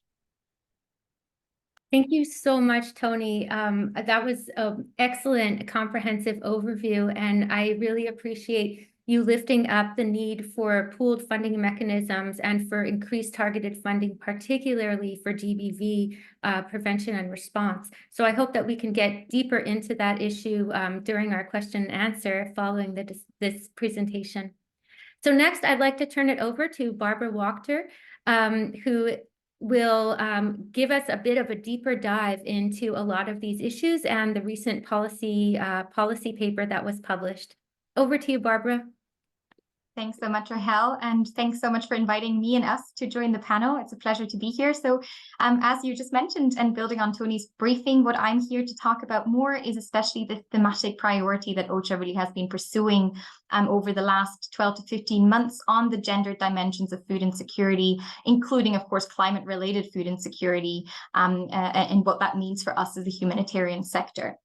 Thank you so much, Tony. That was an excellent, comprehensive overview, and I really appreciate you lifting up the need for pooled funding mechanisms and for increased targeted funding, particularly for GBV prevention and response. So I hope that we can get deeper into that issue during our question and answer following this presentation. So next, I'd like to turn it over to Barbara Wachter, who will give us a bit of a deeper dive into a lot of these issues and the recent policy paper that was published. Over to you, Barbara. Thanks so much, Rahel, and thanks so much for inviting me and us to join the panel. It's a pleasure to be here. So as you just mentioned, and building on Tony's briefing, what I'm here to talk about more is especially the thematic priority that OCHA really has been pursuing over the last 12 to 15 months on the gender dimensions of food insecurity, including, of course, climate-related food insecurity, and what that means for us as a humanitarian sector.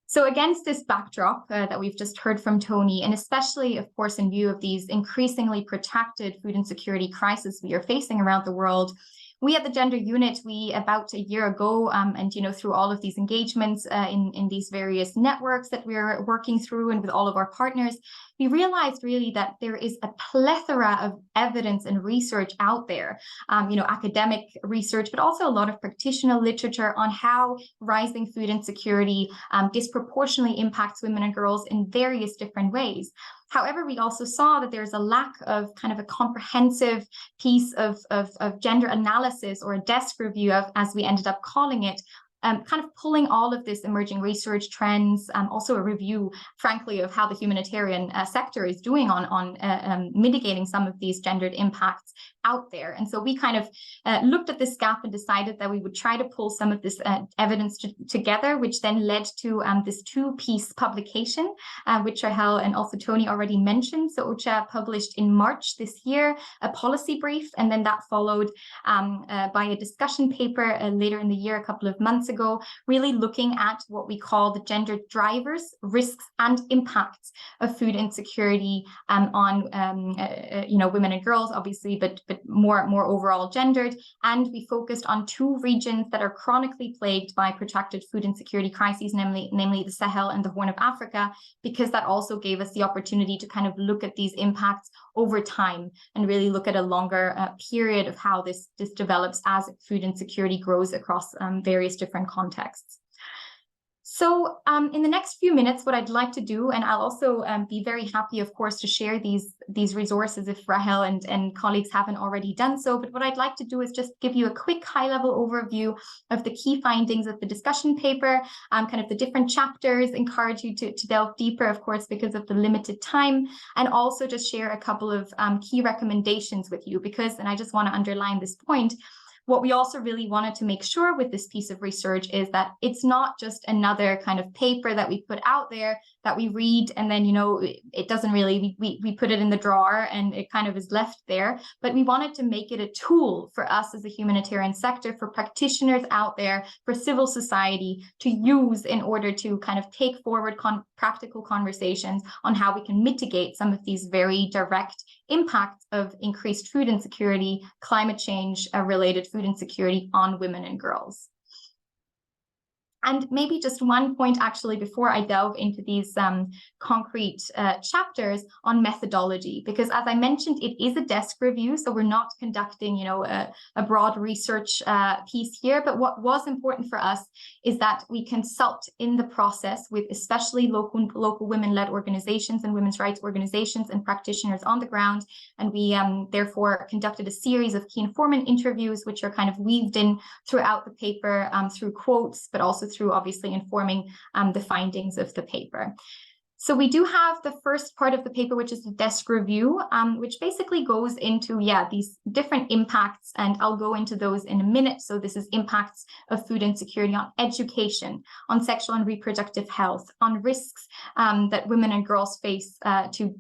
So against this backdrop that we've just heard from Tony, and especially, of course, in view of these increasingly protracted food insecurity crises we are facing around the world, we at the Gender Unit, about a year ago, and through all of these engagements in these various networks that we're working through and with all of our partners, we realized really that there is a plethora of evidence and research out there, academic research, but also a lot of practitioner literature on how rising food insecurity disproportionately impacts women and girls in various different ways. However, we also saw that there's a lack of kind of a comprehensive piece of gender analysis, or a desk review, of, as we ended up calling it, kind of pulling all of this emerging research trends, also a review, frankly, of how the humanitarian sector is doing on mitigating some of these gendered impacts out there. And so we kind of looked at this gap and decided that we would try to pull some of this evidence together, which then led to this two-piece publication, which Rahel and also Tony already mentioned. So OCHA published in March this year a policy brief, and then that followed by a discussion paper later in the year, a couple of months ago, really looking at what we call the gender drivers, risks, and impacts of food insecurity on women and girls, obviously, but more overall gendered. And we focused on two regions that are chronically plagued by protracted food insecurity crises, namely the Sahel and the Horn of Africa, because that also gave us the opportunity to kind of look at these impacts over time and really look at a longer period of how this develops as food insecurity grows across various different contexts. So in the next few minutes, what I'd like to do, and I'll also be very happy, of course, to share these resources if Rahel and colleagues haven't already done so, but what I'd like to do is just give you a quick high-level overview of the key findings of the discussion paper, kind of the different chapters, encourage you to delve deeper, of course, because of the limited time, and also just share a couple of key recommendations with you, because, and I just want to underline this point, what we also really wanted to make sure with this piece of research is that it's not just another kind of paper that we put out there that we read and then, it doesn't really, we put it in the drawer and it kind of is left there, but we wanted to make it a tool for us as a humanitarian sector, for practitioners out there, for civil society to use in order to kind of take forward practical conversations on how we can mitigate some of these very direct impacts of increased food insecurity, climate change related food insecurity on women and girls. And maybe just one point actually before I delve into these concrete chapters on methodology, because as I mentioned, it is a desk review, so we're not conducting, a broad research piece here. But what was important for us is that we consult in the process with especially local women-led organizations and women's rights organizations and practitioners on the ground. And we therefore conducted a series of key informant interviews, which are kind of weaved in throughout the paper through quotes, but also through obviously informing the findings of the paper. So we do have the first part of the paper, which is the desk review, which basically goes into, these different impacts, and I'll go into those in a minute. So this is impacts of food insecurity on education, on sexual and reproductive health, on risks that women and girls face to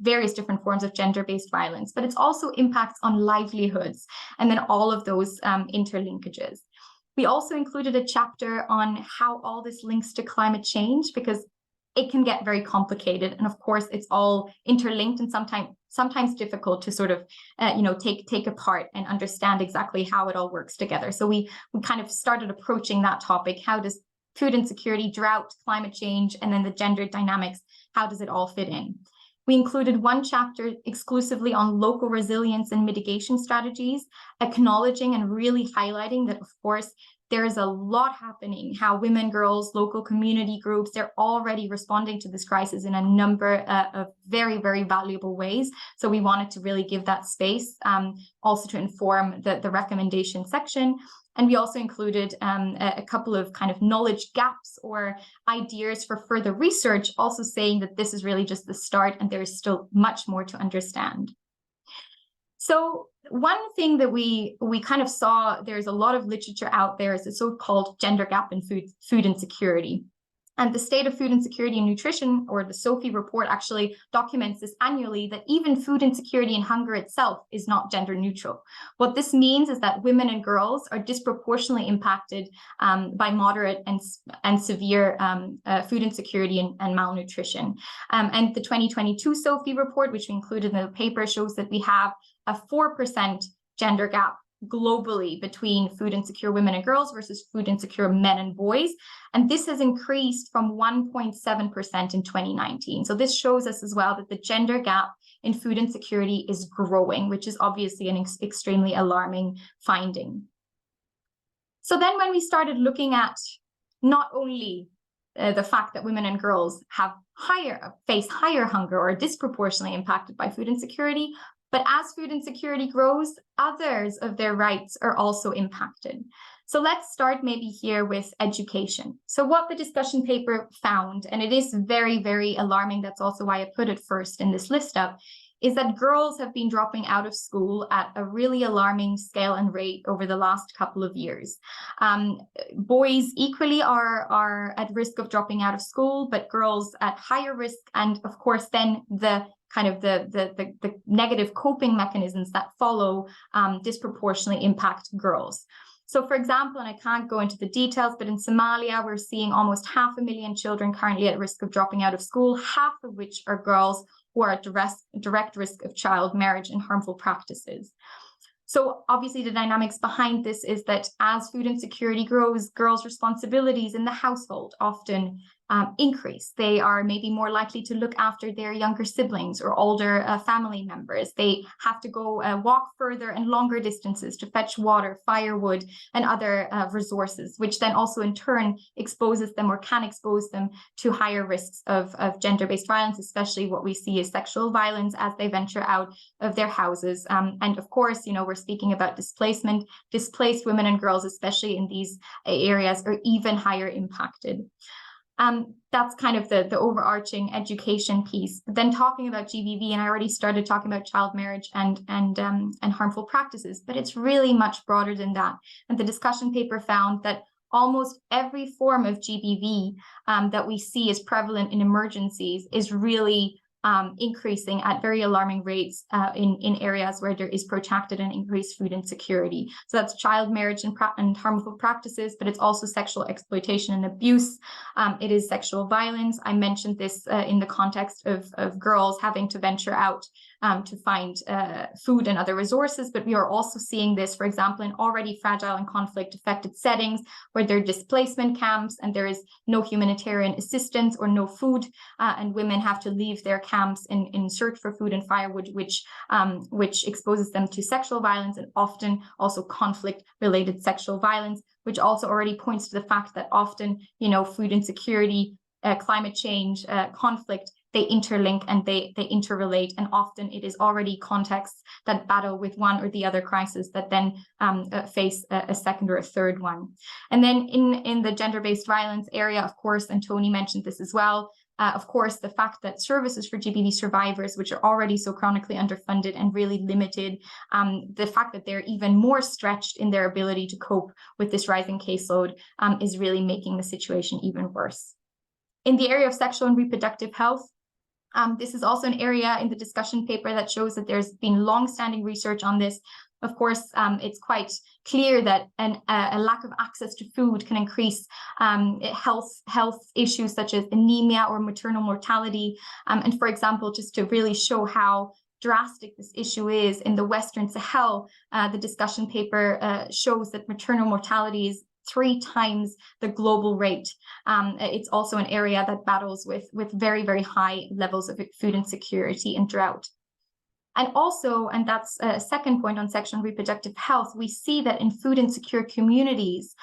various different forms of gender-based violence, but it's also impacts on livelihoods, and then all of those interlinkages. We also included a chapter on how all this links to climate change, because it can get very complicated. And of course, it's all interlinked and sometimes difficult to sort of, take apart and understand exactly how it all works together. So we kind of started approaching that topic. How does food insecurity, drought, climate change, and then the gender dynamics, how does it all fit in? We included one chapter exclusively on local resilience and mitigation strategies, acknowledging and really highlighting that, of course, there's a lot happening, how women, girls, local community groups, they're already responding to this crisis in a number of very, very valuable ways. So we wanted to really give that space, also to inform the recommendation section. And we also included a couple of kind of knowledge gaps or ideas for further research, also saying that this is really just the start and there is still much more to understand. So one thing that we kind of saw, there's a lot of literature out there, is the so-called gender gap in food insecurity. And the State of Food Insecurity and Nutrition, or the SOFI report, actually documents this annually, that even food insecurity and hunger itself is not gender neutral. What this means is that women and girls are disproportionately impacted by moderate and severe food insecurity and malnutrition. And the 2022 SOFI report, which we included in the paper, shows that we have a 4% gender gap globally between food insecure women and girls versus food insecure men and boys. And this has increased from 1.7% in 2019. So this shows us as well that the gender gap in food insecurity is growing, which is obviously an extremely alarming finding. So then when we started looking at not only the fact that women and girls face higher hunger or are disproportionately impacted by food insecurity, but as food insecurity grows, others of their rights are also impacted. So let's start maybe here with education. So what the discussion paper found, and it is very, very alarming, that's also why I put it first in this list up, is that girls have been dropping out of school at a really alarming scale and rate over the last couple of years. Boys equally are at risk of dropping out of school, but girls at higher risk. And of course, then the negative coping mechanisms that follow disproportionately impact girls. So for example, and I can't go into the details, but in Somalia, we're seeing almost 500,000 children currently at risk of dropping out of school, half of which are girls who are at direct risk of child marriage and harmful practices. So obviously the dynamics behind this is that as food insecurity grows, girls' responsibilities in the household often increase. They are maybe more likely to look after their younger siblings or older family members. They have to go walk further and longer distances to fetch water, firewood, and other resources, which then also in turn exposes them or can expose them to higher risks of gender-based violence, especially what we see is sexual violence as they venture out of their houses. And of course, we're speaking about displacement. Displaced women and girls, especially in these areas, are even higher impacted. That's kind of the overarching education piece. But then talking about GBV, and I already started talking about child marriage and harmful practices, but it's really much broader than that. And the discussion paper found that almost every form of GBV that we see is prevalent in emergencies is really increasing at very alarming rates in areas where there is protracted and increased food insecurity. So that's child marriage and harmful practices, but it's also sexual exploitation and abuse. It is sexual violence. I mentioned this in the context of girls having to venture out to find food and other resources, but we are also seeing this, for example, in already fragile and conflict-affected settings where there are displacement camps and there is no humanitarian assistance or no food, and women have to leave their camps in search for food and firewood, which exposes them to sexual violence and often also conflict-related sexual violence, which also already points to the fact that often, food insecurity, climate change, conflict, they interlink and they interrelate, and often it is already contexts that battle with one or the other crisis that then face a second or a third one. And then in the gender-based violence area, of course, and Tony mentioned this as well, of course, the fact that services for GBV survivors, which are already so chronically underfunded and really limited, the fact that they're even more stretched in their ability to cope with this rising caseload is really making the situation even worse. In the area of sexual and reproductive health, this is also an area in the discussion paper that shows that there's been long-standing research on this. Of course, it's quite clear that a lack of access to food can increase health issues such as anemia or maternal mortality. And for example, just to really show how drastic this issue is, in the Western Sahel, the discussion paper shows that maternal mortality is 3 times the global rate. It's also an area that battles with very, very high levels of food insecurity and drought. And also, and that's a second point on sexual and reproductive health, we see that in food insecure communities,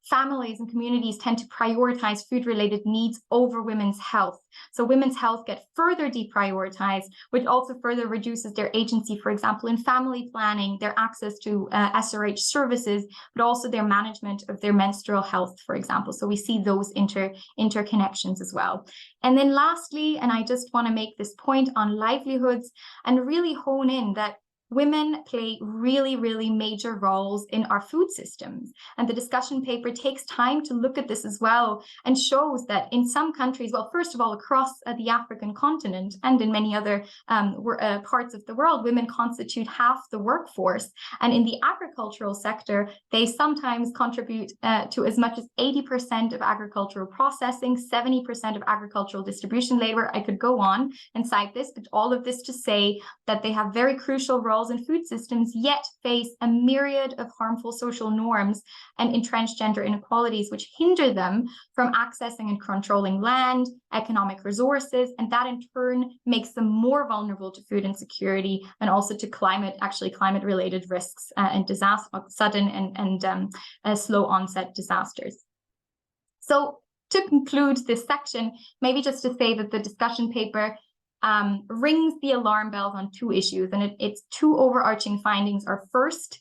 families and communities tend to prioritize food-related needs over women's health. So women's health get further deprioritized, which also further reduces their agency, for example, in family planning, their access to SRH services, but also their management of their menstrual health, for example. So we see those interconnections as well. And then lastly, and I just want to make this point on livelihoods and really hone in that women play really, really major roles in our food systems. And the discussion paper takes time to look at this as well and shows that in some countries, well, first of all, across the African continent and in many other parts of the world, women constitute half the workforce. And in the agricultural sector, they sometimes contribute to as much as 80% of agricultural processing, 70% of agricultural distribution labor. I could go on and cite this, but all of this to say that they have very crucial roles in food systems, yet face a myriad of harmful social norms and entrenched gender inequalities, which hinder them from accessing and controlling land, economic resources, and that in turn makes them more vulnerable to food insecurity and also to climate-related risks and sudden and slow onset disasters. So to conclude this section, maybe just to say that the discussion paper rings the alarm bells on 2 issues, and its 2 overarching findings are: first,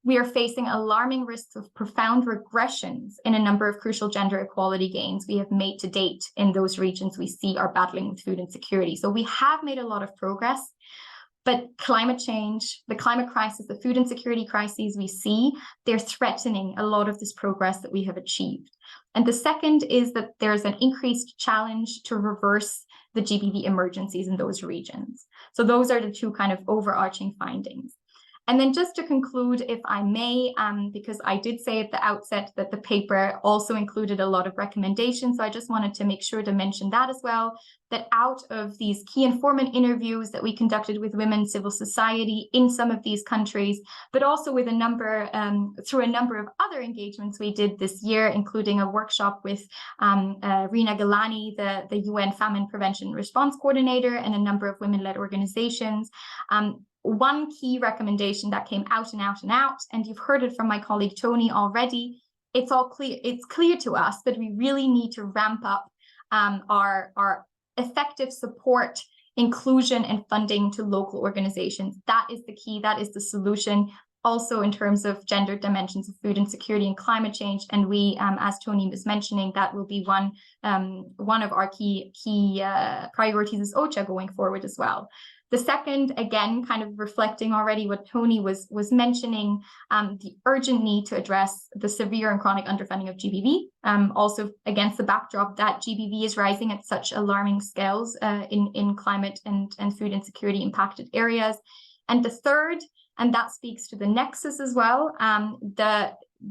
we are facing alarming risks of profound regressions in a number of crucial gender equality gains we have made to date in those regions we see are battling with food insecurity. So we have made a lot of progress, but climate change, the climate crisis, the food insecurity crises we see, they're threatening a lot of this progress that we have achieved. And the second is that there's an increased challenge to reverse the GBV emergencies in those regions. So those are the 2 kind of overarching findings. And then just to conclude, if I may, because I did say at the outset that the paper also included a lot of recommendations, so I just wanted to make sure to mention that as well, that out of these key informant interviews that we conducted with women, civil society in some of these countries, but also with through a number of other engagements we did this year, including a workshop with Rina Galani, the UN Famine Prevention Response Coordinator, and a number of women-led organizations. One key recommendation that came out and out and out, and you've heard it from my colleague Tony already, it's clear to us that we really need to ramp up our effective support, inclusion, and funding to local organizations. That is the key, that is the solution, also in terms of gender dimensions of food insecurity and climate change. And we, as Tony was mentioning, that will be one of our key priorities as OCHA going forward as well. The second, again, kind of reflecting already what Tony was mentioning, the urgent need to address the severe and chronic underfunding of GBV, also against the backdrop that GBV is rising at such alarming scales in climate and food insecurity impacted areas. And the third, and that speaks to the nexus as well,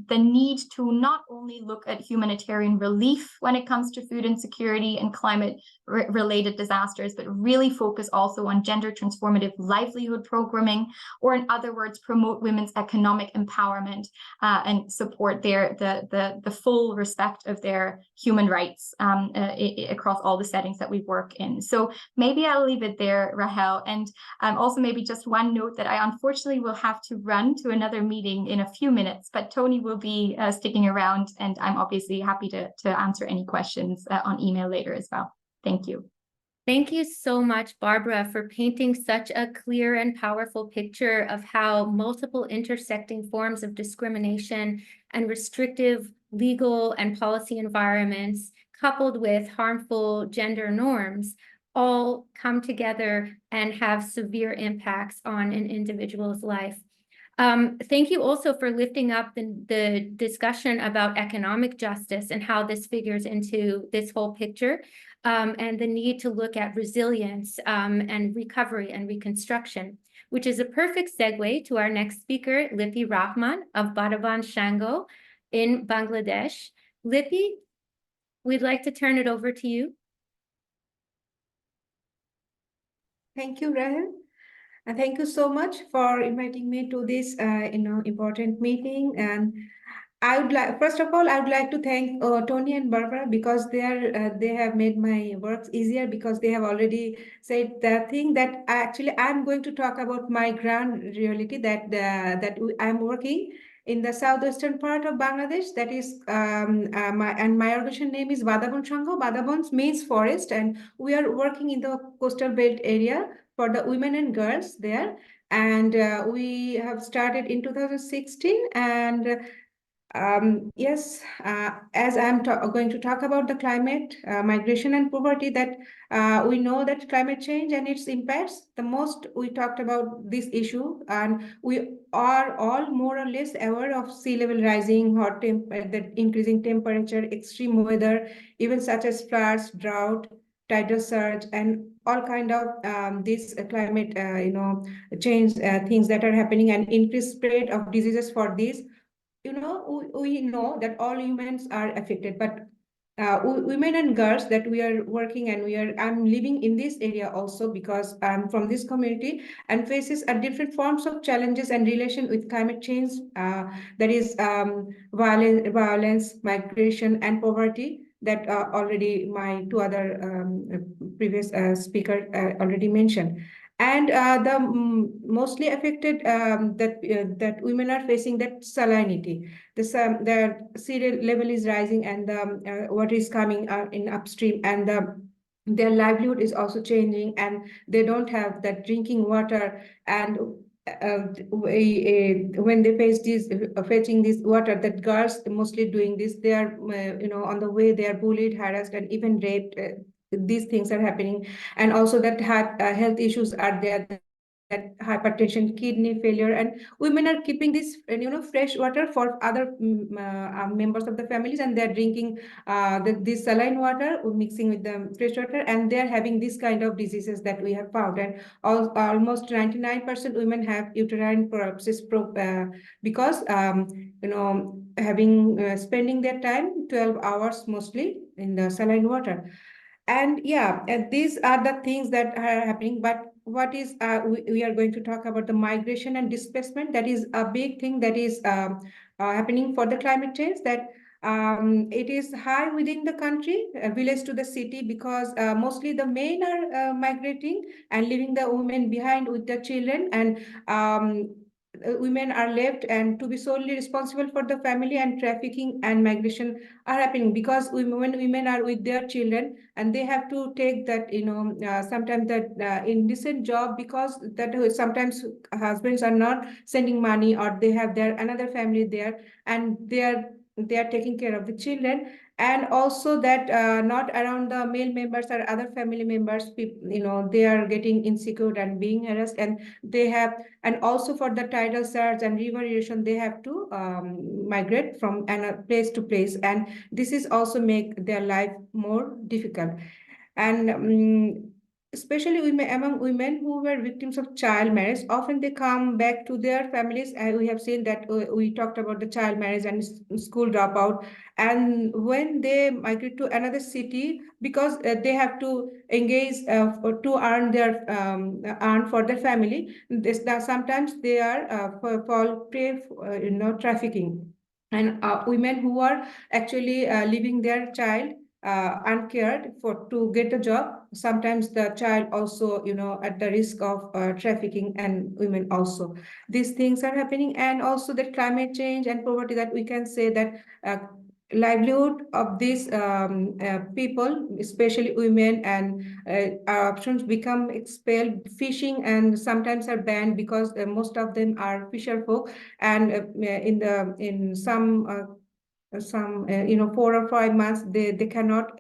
the need to not only look at humanitarian relief when it comes to food insecurity and climate-related disasters, but really focus also on gender transformative livelihood programming, or in other words, promote women's economic empowerment and support the full respect of their human rights across all the settings that we work in. So maybe I'll leave it there, Rahel. And also maybe just one note that I unfortunately will have to run to another meeting in a few minutes, but Tony will be sticking around, and I'm obviously happy to answer any questions on email later as well. Thank you. Thank you so much, Barbara, for painting such a clear and powerful picture of how multiple intersecting forms of discrimination and restrictive legal and policy environments coupled with harmful gender norms, all come together and have severe impacts on an individual's life. Thank you also for lifting up the discussion about economic justice and how this figures into this whole picture, and the need to look at resilience and recovery and reconstruction, which is a perfect segue to our next speaker, Lippy Rahman of Badaban Shango in Bangladesh. Lippy, we'd like to turn it over to you. Thank you, Rahel. And thank you so much for inviting me to this important meeting. And I would like, first of all, I would like to thank Tony and Barbara, because they have made my work easier, because they have already said the thing that I'm going to talk about my ground reality, that I'm working in the southwestern part of Bangladesh. That is my organization name is Badabon Sangho. Badabon means forest, and we are working in the coastal belt area for the women and girls there. And we have started in 2016. And yes, as I'm going to talk about the climate, migration and poverty, that we know that climate change and its impacts, the most we talked about this issue, and we are all more or less aware of sea level rising, the increasing temperature, extreme weather, even such as floods, drought, tidal surge, and all kind of this climate, change things that are happening, and increased spread of diseases for these. We know that all humans are affected, but women and girls that we are working, and I'm living in this area also, because I'm from this community, and faces a different forms of challenges and relation with climate change, that is violence, migration, and poverty, that already my two other previous speaker already mentioned. And the mostly affected that women are facing, that salinity. The sea level is rising, and the water is coming in upstream, and their livelihood is also changing, and they don't have that drinking water. And when they face this fetching this water, that girls mostly doing this, they are on the way they are bullied, harassed, and even raped. These things are happening. And also that health issues are there, that hypertension, kidney failure, and women are keeping this fresh water for other members of the families, and they're drinking this saline water mixing with the fresh water, and they're having this kind of diseases that we have found. And almost 99% women have uterine prolapses because having spending their time 12 hours mostly in the saline water. And yeah, these are the things that are happening. But what is we are going to talk about the migration and displacement. That is a big thing that is happening for the climate change, that it is high within the country, village to the city, because mostly the men are migrating and leaving the women behind with the children. And women are left and to be solely responsible for the family, and trafficking and migration are happening, because when women are with their children, and they have to take that sometimes that indecent job, because that sometimes husbands are not sending money, or they have their another family there, and they are taking care of the children. And also that not around the male members or other family members, they are getting insecure and being harassed, and they have. And also for the tidal surge and river erosion, they have to migrate from place to place, and this is also make their life more difficult. And especially among women who were victims of child marriage, often they come back to their families. We have seen that we talked about the child marriage and school dropout. And when they migrate to another city, because they have to engage to earn for their family, sometimes they are fall prey trafficking. And women who are actually leaving their child uncared for to get a job, sometimes the child also at the risk of trafficking, and women also. These things are happening. And also the climate change and poverty, that we can say that livelihood of these people, especially women, and our options become expelled. Fishing and sometimes are banned, because most of them are fisher folk. And in some some 4 or 5 months they cannot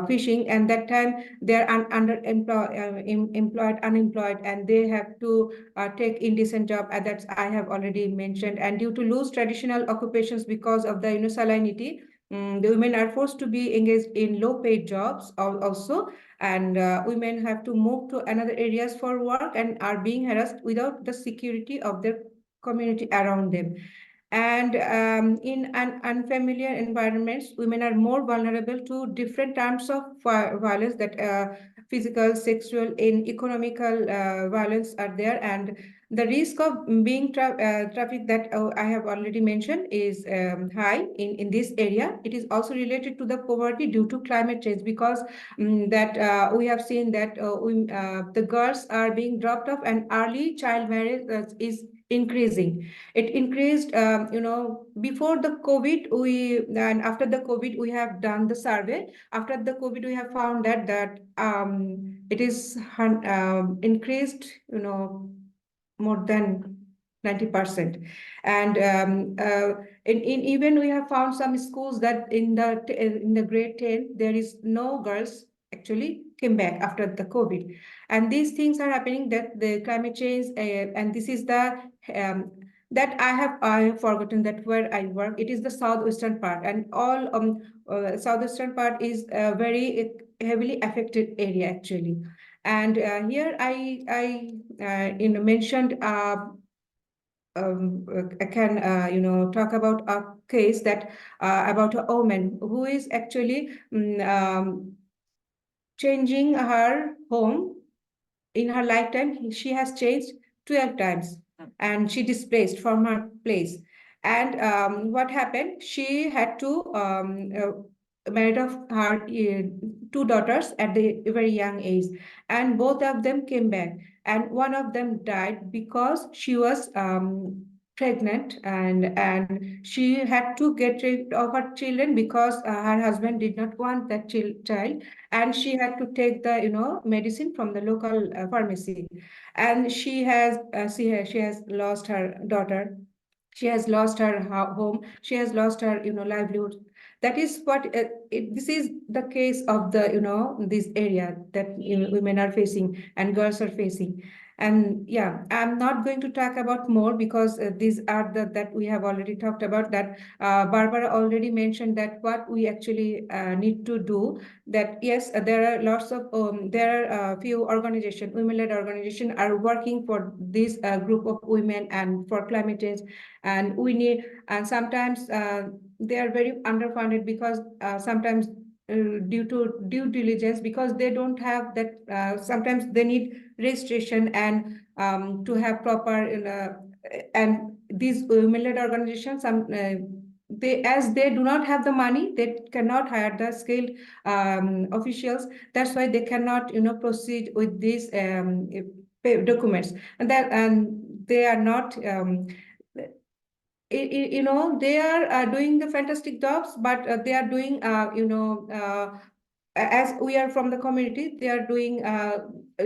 fishing, and that time they're employed, unemployed, and they have to take indecent job. That I have already mentioned. And due to lose traditional occupations because of the salinity, the women are forced to be engaged in low paid jobs also, and women have to move to another areas for work and are being harassed without the security of their community around them. And in unfamiliar environments, women are more vulnerable to different types of violence, that physical, sexual, and economical violence are there. And the risk of being trafficked that I have already mentioned is high in this area. It is also related to the poverty due to climate change, because that we have seen that the girls are being dropped off, and early child marriage is increasing. It increased, before the COVID, and after the COVID, we have done the survey. After the COVID, we have found that it is increased, more than 90%. And even we have found some schools that in the grade 10, there is no girls actually came back after the COVID. And these things are happening, that the climate change, and this is the that I have forgotten that where I work. It is the southwestern part, and all southwestern part is a very heavily affected area actually. And here I mentioned I can talk about a case that about a woman who is actually changing her home in her lifetime. She has changed 12 times, and she displaced from her place. And what happened? She had to marry off her 2 daughters at the very young age, and both of them came back, and one of them died because she was pregnant, and she had to get rid of her children because her husband did not want that child, and she had to take the medicine from the local pharmacy. And she has lost her daughter, she has lost her home, she has lost her livelihood. That is what this is the case of the this area that women are facing and girls are facing. And yeah, I'm not going to talk about more, because these are that we have already talked about. That Barbara already mentioned that what we actually need to do, that yes, there are lots of there are few organizations, women-led organizations, are working for this group of women and for climate change. And we need, and sometimes they are very underfunded, because sometimes due to due diligence, because they don't have that, sometimes they need registration and to have proper and these women-led organizations, they do not have the money, they cannot hire the skilled officials. That's why they cannot proceed with these documents, and they are not they are doing the fantastic jobs, but they are doing as we are from the community, they are doing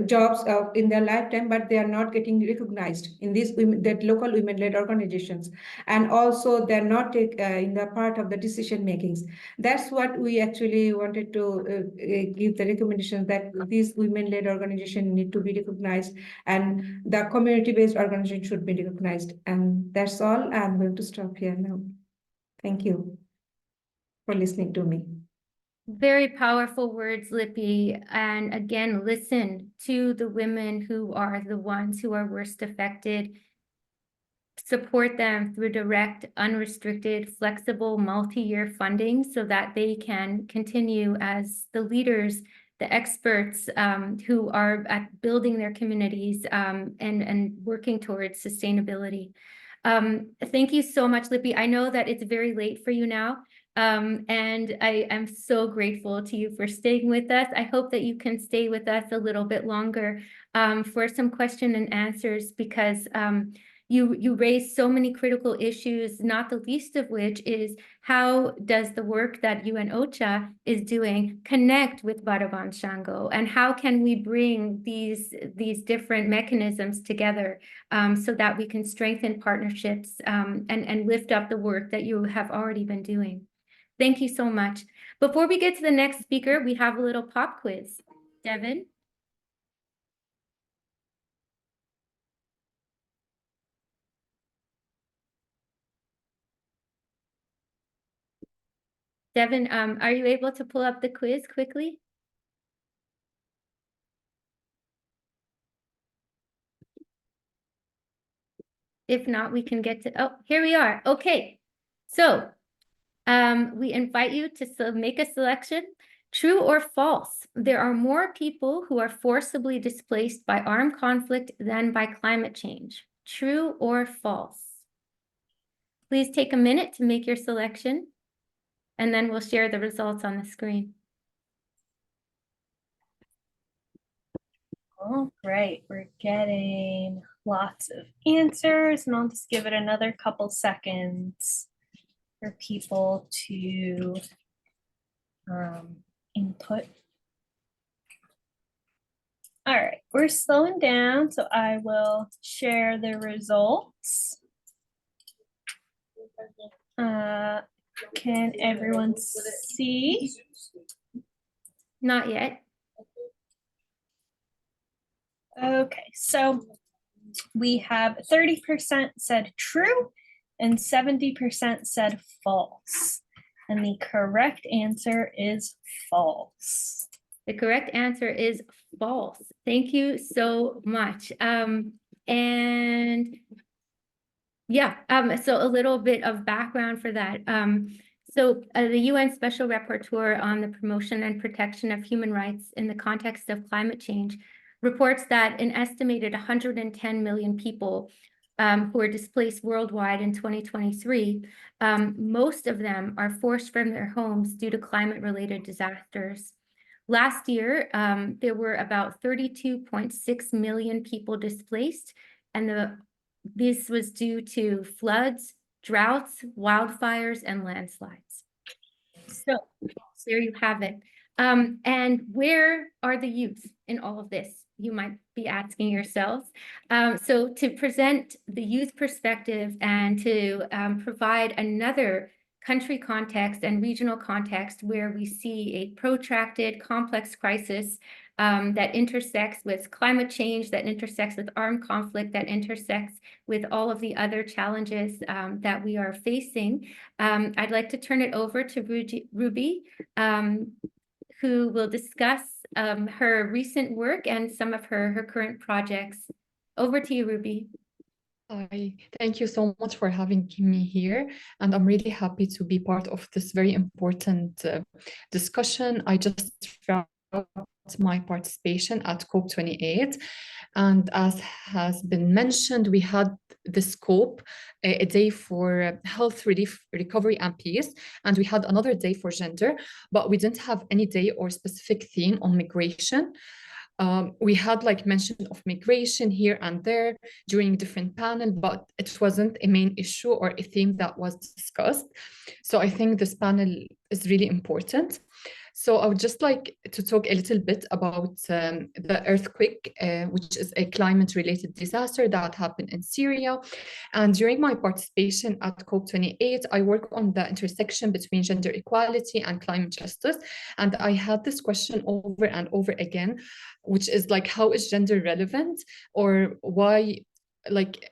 jobs in their lifetime, but they are not getting recognized in these that local women-led organizations, and also they're not in the part of the decision makings. That's what we actually wanted to give the recommendation, that these women-led organizations need to be recognized, and the community-based organization should be recognized. And that's all. I'm going to stop here now. Thank you for listening to me. Very powerful words, Lippy. And again, listen to the women who are the ones who are worst affected. Support them through direct, unrestricted, flexible, multi-year funding so that they can continue as the leaders, the experts who are at building their communities and working towards sustainability. Thank you so much, Lippy. I know that it's very late for you now. And I am so grateful to you for staying with us. I hope that you can stay with us a little bit longer for some question and answers, because You raised so many critical issues, not the least of which is how does the work that UN OCHA is doing connect with Baraban Shango, and how can we bring these different mechanisms together so that we can strengthen partnerships and lift up the work that you have already been doing. Thank you so much. Before we get to the next speaker, we have a little pop quiz. Devin? Devin, are you able to pull up the quiz quickly? If not, we can get to, oh, here we are. Okay. So we invite you to make a selection. True or false? There are more people who are forcibly displaced by armed conflict than by climate change. True or false? Please take a minute to make your selection, and then we'll share the results on the screen. All right, we're getting lots of answers, and I'll just give it another couple seconds for people to input. All right, we're slowing down, so I will share the results. Can everyone see? Not yet. Okay, so we have 30% said true and 70% said false. And the correct answer is false. The correct answer is false. Thank you so much. And yeah, so a little bit of background for that. So the UN Special Rapporteur on the Promotion and Protection of Human Rights in the context of climate change reports that an estimated 110 million people who are displaced worldwide in 2023, most of them are forced from their homes due to climate-related disasters. Last year, there were about 32.6 million people displaced, and this was due to floods, droughts, wildfires, and landslides. So there you have it. And where are the youth in all of this? You might be asking yourselves. So to present the youth perspective and to provide another country context and regional context where we see a protracted, complex crisis that intersects with climate change, that intersects with armed conflict, that intersects with all of the other challenges that we are facing. I'd like to turn it over to Ruby, who will discuss her recent work and some of her current projects. Over to you, Ruby. Hi, thank you so much for having me here. And I'm really happy to be part of this very important discussion. I just wrapped my participation at COP28. And as has been mentioned, we had the scope, a day for health, relief, recovery, and peace. And we had another day for gender, but we didn't have any day or specific theme on migration. We had like mention of migration here and there during different panels, but it wasn't a main issue or a theme that was discussed. So I think this panel is really important. So I would just like to talk a little bit about the earthquake, which is a climate-related disaster that happened in Syria. And during my participation at COP28, I work on the intersection between gender equality and climate justice. And I had this question over and over again, which is like, how is gender relevant, or why like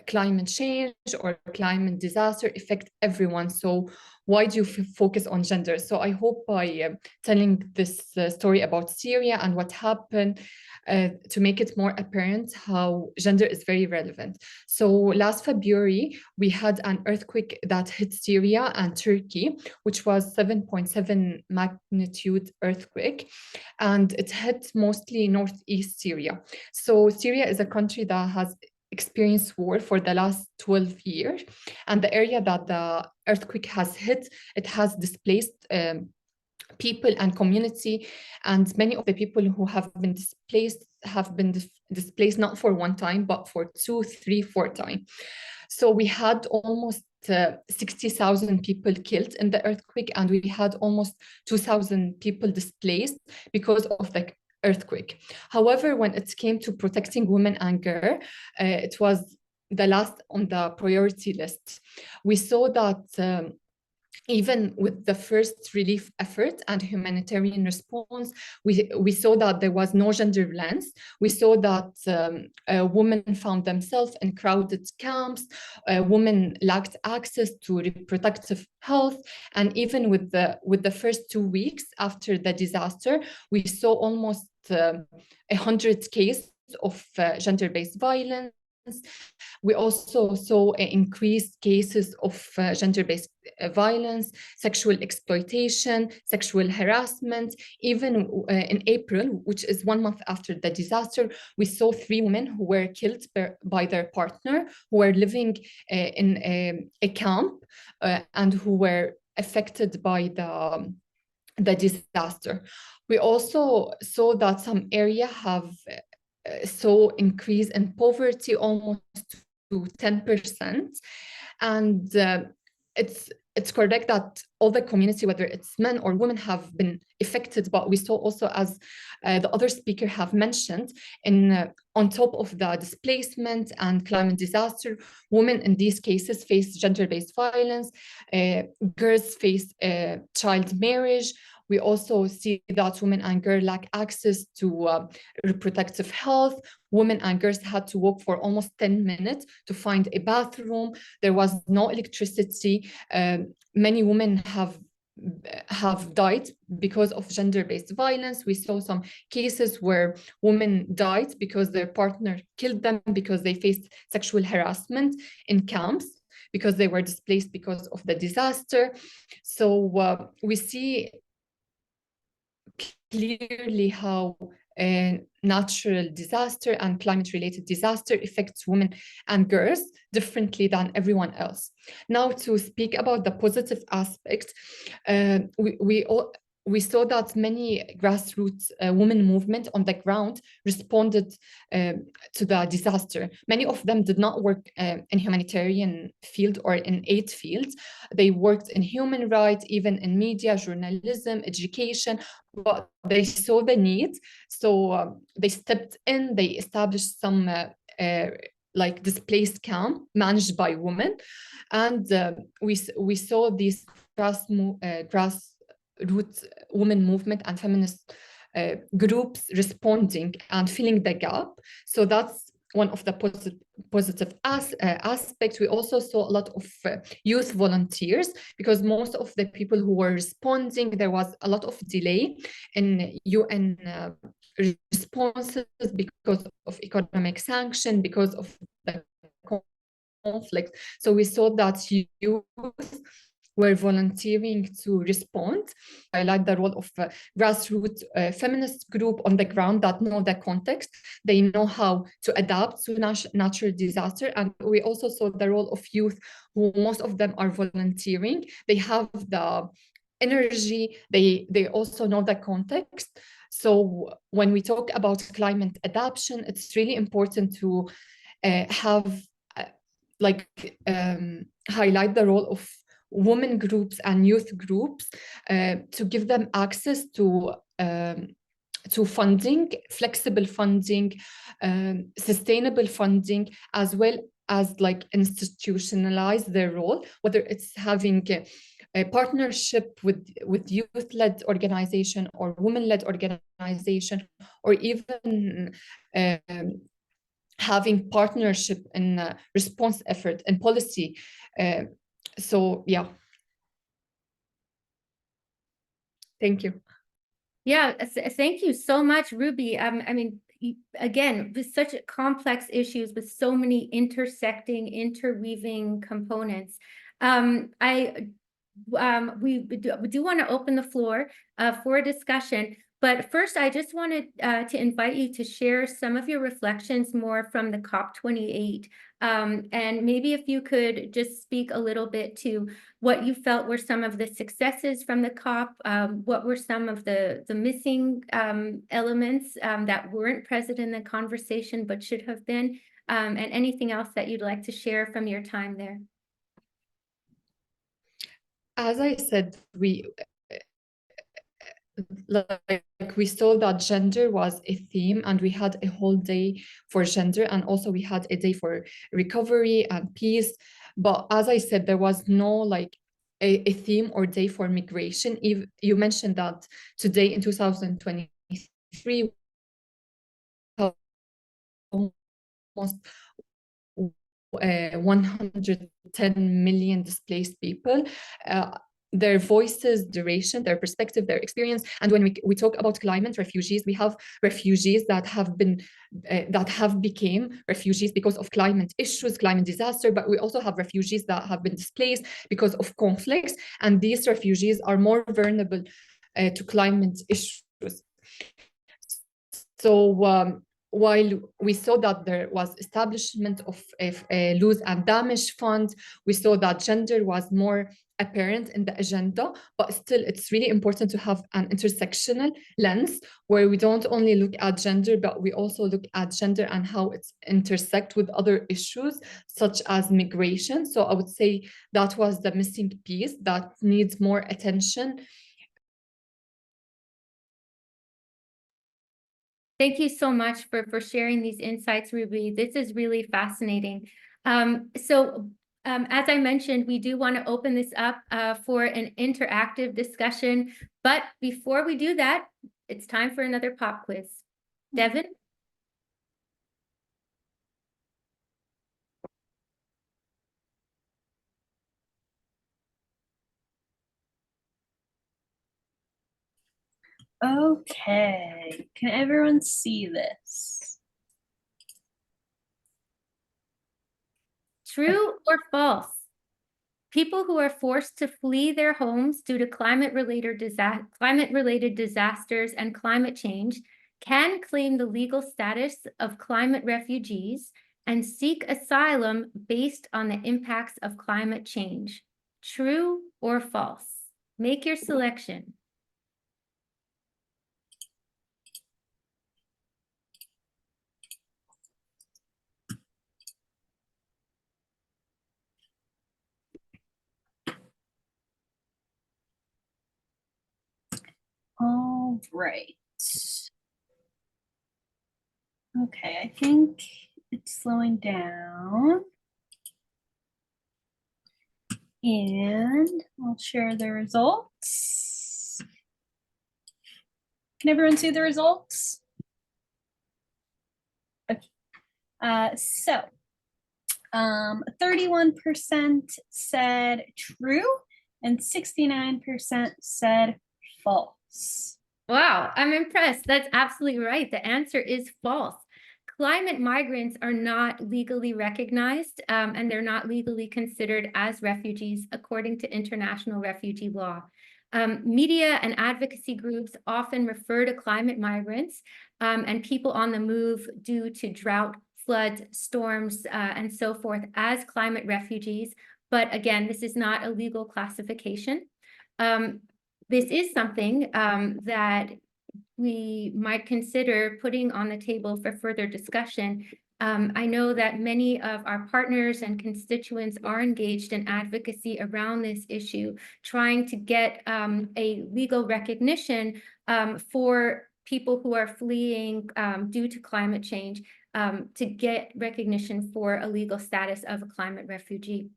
climate change or climate disaster affect everyone? So why do you focus on gender? So I hope by telling this story about Syria and what happened to make it more apparent how gender is very relevant. So last February, we had an earthquake that hit Syria and Turkey, which was 7.7 magnitude earthquake, and it hit mostly northeast Syria. So Syria is a country that has experienced war for the last 12 years, and the area that the earthquake has hit, it has displaced people and community, and many of the people who have been displaced have been displaced not for one time, but for 2, 3, 4 times. So we had almost 60,000 people killed in the earthquake, and we had almost 2,000 people displaced because of the earthquake. However, when it came to protecting women and girls, it was the last on the priority list. We saw that even with the first relief effort and humanitarian response, we saw that there was no gender lens. We saw that women found themselves in crowded camps, women lacked access to reproductive health, and even with the first 2 weeks after the disaster, we saw almost 100 cases of gender-based violence. We also saw increased cases of gender-based violence, sexual exploitation, sexual harassment. Even in April, which is 1 month after the disaster, we saw 3 women who were killed by their partner, who were living in a camp and who were affected by the disaster. We also saw that some areas have saw increase in poverty almost to 10%, and it's correct that all the community, whether it's men or women, have been affected. But we saw also, as the other speaker have mentioned, on top of the displacement and climate disaster, women in these cases face gender-based violence, girls face child marriage. We also see that women and girls lack access to reproductive health. Women and girls had to walk for almost 10 minutes to find a bathroom. There was no electricity. Many women have died because of gender-based violence. We saw some cases where women died because their partner killed them because they faced sexual harassment in camps, because they were displaced because of the disaster. So we see clearly how natural disaster and climate-related disaster affects women and girls differently than everyone else. Now, to speak about the positive aspect, we saw that many grassroots women movement on the ground responded to the disaster. Many of them did not work in humanitarian field or in aid fields. They worked in human rights, even in media, journalism, education, but they saw the need. So they stepped in, they established some like displaced camp managed by women. And we saw these grassroots women movement and feminist groups responding and filling the gap. So that's one of the positive aspects. We also saw a lot of youth volunteers, because most of the people who were responding, there was a lot of delay in UN responses because of economic sanction, because of the conflict. So we saw that youth were volunteering to respond. I like the role of grassroots feminist group on the ground that know the context. They know how to adapt to natural disaster. And we also saw the role of youth, who most of them are volunteering. They have the energy. They also know the context. So when we talk about climate adaptation, it's really important to highlight the role of women groups and youth groups to give them access to funding, flexible funding, sustainable funding, as well as institutionalize their role, whether it's having a partnership with youth-led organization or women-led organization, or even having partnership in response effort and policy. So yeah, thank you. Yeah, thank you so much, Ruby. I mean, again, with such complex issues with so many intersecting, interweaving components. We do want to open the floor for a discussion. But first, I just wanted to invite you to share some of your reflections more from the COP28. And maybe if you could just speak a little bit to what you felt were some of the successes from the COP, what were some of the missing elements that weren't present in the conversation but should have been, and anything else that you'd like to share from your time there. As I said, we saw that gender was a theme, and we had a whole day for gender, and also we had a day for recovery and peace. But as I said, there was no like a theme or day for migration. If you mentioned that today in 2023, almost 110 million displaced people. Their voices, duration, their perspective, their experience. And when we talk about climate refugees, we have refugees that have became refugees because of climate issues, climate disaster, but we also have refugees that have been displaced because of conflicts. And these refugees are more vulnerable to climate issues. So while we saw that there was establishment of a lose and damage fund, we saw that gender was more apparent in the agenda, but still it's really important to have an intersectional lens where we don't only look at gender, but we also look at gender and how it's intersect with other issues such as migration. So I would say that was the missing piece that needs more attention. Thank you so much for sharing these insights, Ruby. This is really fascinating. As I mentioned, we do want to open this up for an interactive discussion. But before we do that, it's time for another pop quiz. Devin? Okay, can everyone see this? True or false? People who are forced to flee their homes due to climate-related disasters and climate change can claim the legal status of climate refugees and seek asylum based on the impacts of climate change. True or false? Make your selection. All right. Okay, I think it's slowing down. And I'll share the results. Can everyone see the results? Okay. 31% said true and 69% said false. Wow, I'm impressed. That's absolutely right. The answer is false. Climate migrants are not legally recognized, and they're not legally considered as refugees according to international refugee law. Media and advocacy groups often refer to climate migrants and people on the move due to drought, floods, storms, and so forth as climate refugees. But again, this is not a legal classification. This is something that we might consider putting on the table for further discussion. I know that many of our partners and constituents are engaged in advocacy around this issue, trying to get a legal recognition for people who are fleeing due to climate change, to get recognition for a legal status of a climate refugee.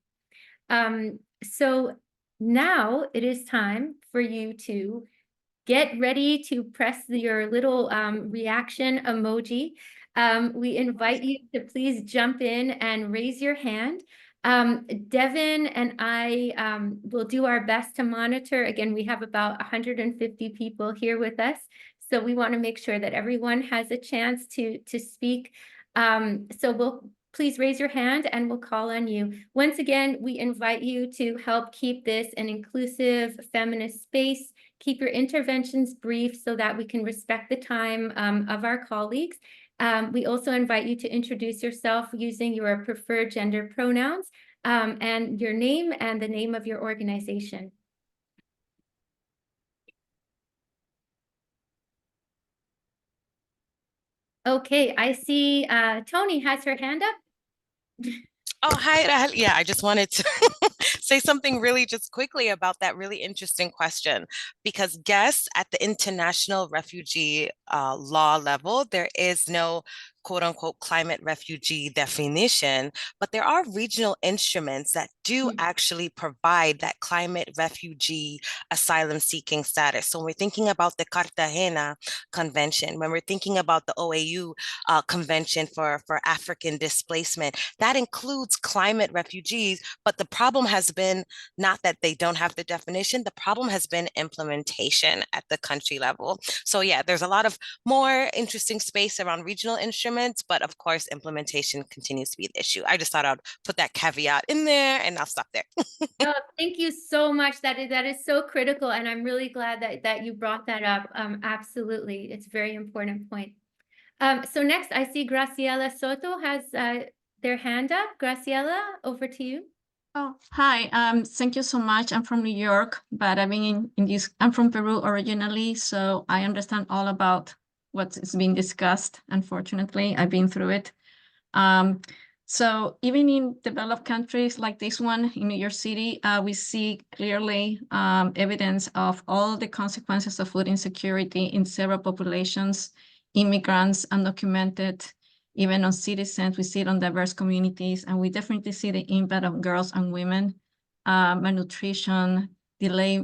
So now it is time for you to get ready to press your little reaction emoji. We invite you to please jump in and raise your hand. Devin and I will do our best to monitor. Again, we have about 150 people here with us, so we want to make sure that everyone has a chance to speak. So we'll please raise your hand and we'll call on you. Once again, we invite you to help keep this an inclusive feminist space. Keep your interventions brief so that we can respect the time of our colleagues. We also invite you to introduce yourself using your preferred gender pronouns and your name and the name of your organization. Okay, I see Tony has her hand up. Oh, hi, Rahel. Yeah, I just wanted to say something really just quickly about that really interesting question, because guess at the international refugee law level, there is no quote unquote climate refugee definition, but there are regional instruments that do actually provide that climate refugee asylum seeking status. So when we're thinking about the Cartagena Convention, when we're thinking about the OAU Convention for African displacement, that includes climate refugees, but the problem has been not that they don't have the definition, the problem has been implementation at the country level. So yeah, there's a lot of more interesting space around regional instruments, but of course, implementation continues to be the issue. I just thought I'd put that caveat in there and I'll stop there. Oh, thank you so much. That is so critical. And I'm really glad that you brought that up. Absolutely. It's a very important point. So next I see Graciela Soto has their hand up. Graciela, over to you. Oh, hi. Thank you so much. I'm from New York, but I've been I'm from Peru originally, so I understand all about what's being discussed. Unfortunately, I've been through it. So even in developed countries like this one in New York City, we see clearly evidence of all the consequences of food insecurity in several populations, immigrants, undocumented, even on citizens. We see it on diverse communities, and we definitely see the impact on girls and women, malnutrition, delay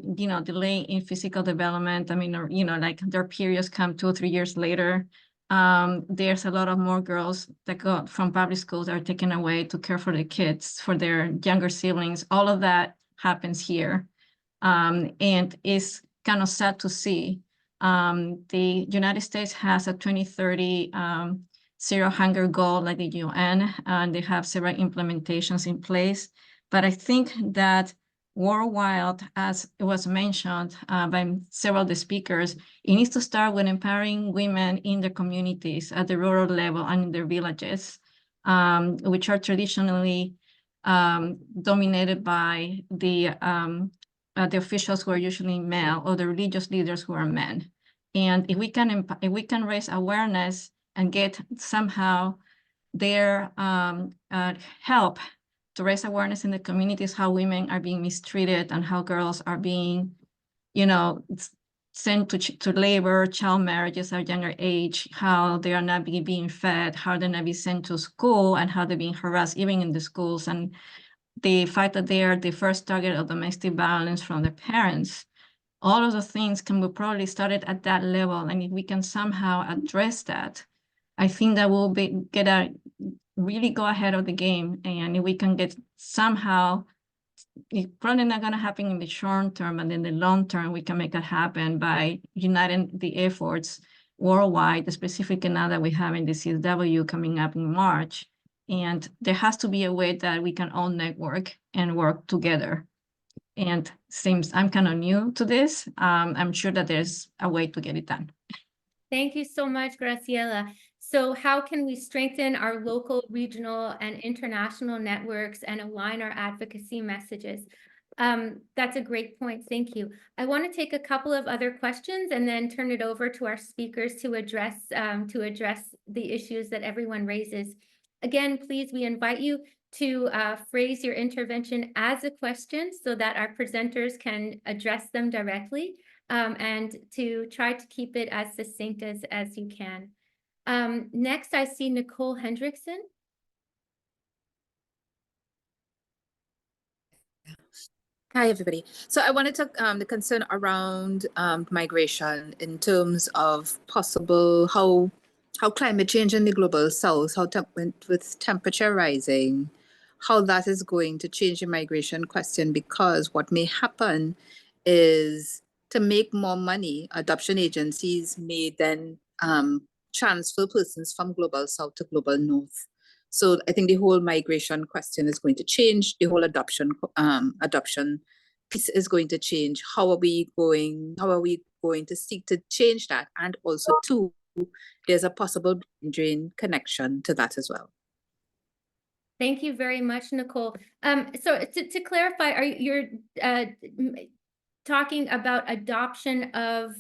in physical development. I mean, or, like their periods come 2 or 3 years later. There's a lot of more girls that go from public schools that are taken away to care for the kids, for their younger siblings. All of that happens here. And it's kind of sad to see. The United States has a 2030 zero hunger goal like the UN, and they have several implementations in place. But I think that worldwide, as it was mentioned by several of the speakers, it needs to start with empowering women in their communities at the rural level and in their villages, which are traditionally dominated by the officials who are usually male, or the religious leaders who are men. And if we can raise awareness and get somehow their help to raise awareness in the communities, how women are being mistreated and how girls are being, sent to labor, child marriages at a younger age, how they are not being fed, how they're not being sent to school, and how they're being harassed even in the schools. And the fact that they are the first target of domestic violence from their parents. All of the things can be probably started at that level. And if we can somehow address that, I think that we'll really go ahead of the game. And if we can get somehow, it's probably not going to happen in the short term, and in the long term, we can make it happen by uniting the efforts worldwide, specifically now that we have in the CSW coming up in March. And there has to be a way that we can all network and work together. And since I'm kind of new to this, I'm sure that there's a way to get it done. Thank you so much, Graciela. So how can we strengthen our local, regional, and international networks and align our advocacy messages? That's a great point. Thank you. I want to take a couple of other questions and then turn it over to our speakers to address the issues that everyone raises. Again, please, we invite you to phrase your intervention as a question so that our presenters can address them directly, and to try to keep it as succinct as you can. Next, I see Nicole Hendrickson. Hi, everybody. So I wanted to the concern around migration in terms of possible how climate change in the global south, with temperature rising, how that is going to change the migration question, because what may happen is, to make more money, adoption agencies may then transfer persons from global south to global north. So I think the whole migration question is going to change. The whole adoption piece is going to change. How are we going to seek to change that? And also too, there's a possible brain drain connection to that as well. Thank you very much, Nicole. So to clarify, you're talking about adoption of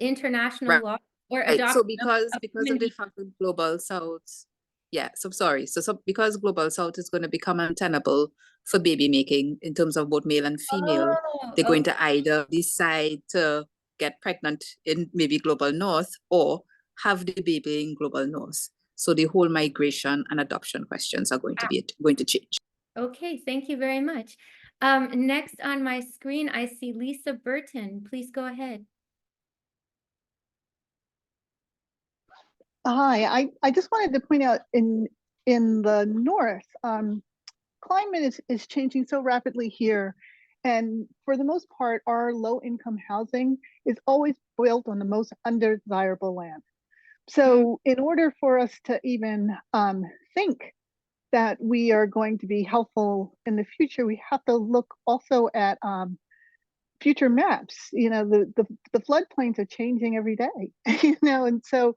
international law or Right. adoption So because of the of fact that Global South, yeah, so sorry. So because Global South is going to become untenable for baby making in terms of both male and female, they're going to either decide to get pregnant in maybe Global North or have the baby in Global North. So the whole migration and adoption questions are going to change. Okay, thank you very much. Next on my screen, I see Lisa Burton. Please go ahead. Hi, I just wanted to point out in the north, climate is changing so rapidly here. And for the most part, our low income housing is always built on the most undesirable land. So in order for us to even think that we are going to be helpful in the future, we have to look also at future maps. You know, the floodplains are changing every day, you know, and so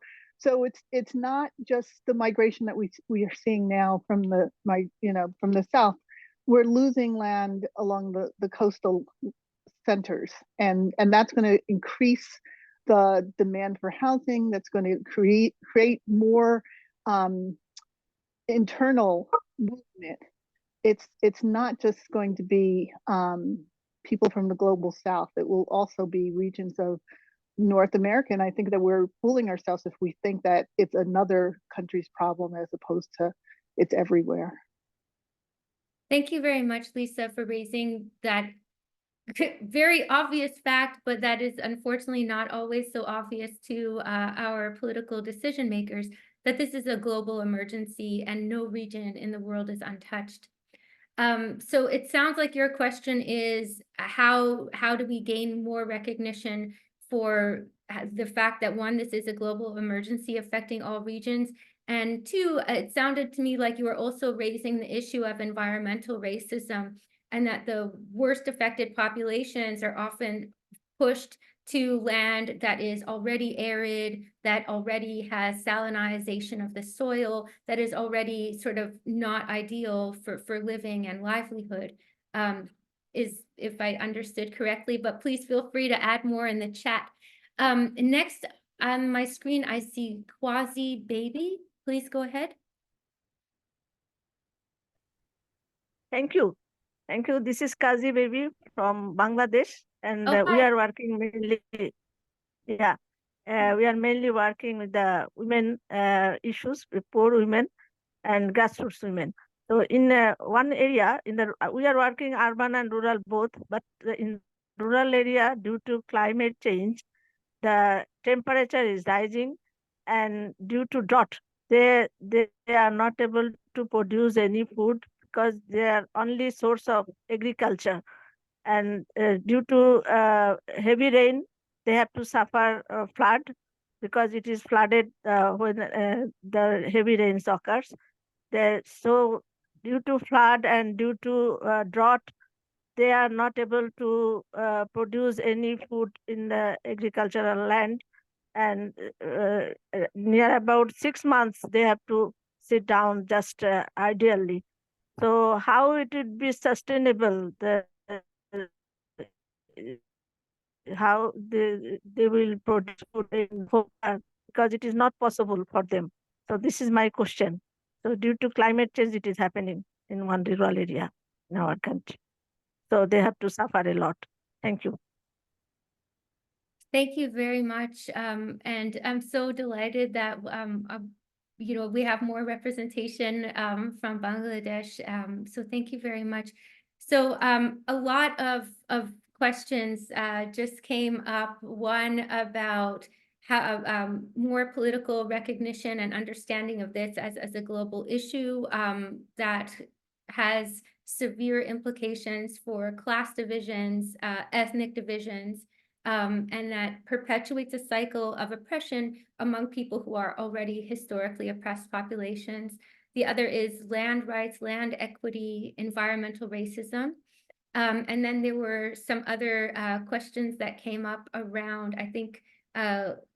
it's not just the migration that we are seeing now from from the south. We're losing land along the coastal centers, and that's going to increase the demand for housing. That's going to create more internal movement. It's not just going to be people from the global south. It will also be regions of North America. And I think that we're fooling ourselves if we think that it's another country's problem as opposed to it's everywhere. Thank you very much, Lisa, for raising that very obvious fact, but that is unfortunately not always so obvious to our political decision makers, that this is a global emergency and no region in the world is untouched. So it sounds like your question is how do we gain more recognition for the fact that, one, this is a global emergency affecting all regions, and two, it sounded to me like you were also raising the issue of environmental racism, and that the worst affected populations are often pushed to land that is already arid, that already has salinization of the soil, that is already sort of not ideal for living and livelihood, is, if I understood correctly, but please feel free to add more in the chat. Next on my screen, I see Quasi Baby. Please go ahead. Thank you. Thank you. This is Kazi Baby from Bangladesh, and we are working mainly, we are mainly working with the women issues, with poor women and grassroots women. So in one area, we are working urban and rural both, but in rural area, due to climate change, the temperature is rising, and due to drought, they are not able to produce any food because their only source of agriculture, and due to heavy rain, they have to suffer flood because it is flooded when the heavy rains occurs. So due to flood and due to drought, they are not able to produce any food in the agricultural land, and near about 6 months they have to sit down just ideally. So how it would be sustainable, how they will produce food in because it is not possible for them. So this is my question. So due to climate change, it is happening in one rural area in our country. So they have to suffer a lot. Thank you. Thank you very much. And I'm so delighted that we have more representation from Bangladesh. So thank you very much. So a lot of questions just came up. One about how more political recognition and understanding of this as a global issue that has severe implications for class divisions, ethnic divisions, and that perpetuates a cycle of oppression among people who are already historically oppressed populations. The other is land rights, land equity, environmental racism. And then there were some other questions that came up around, I think,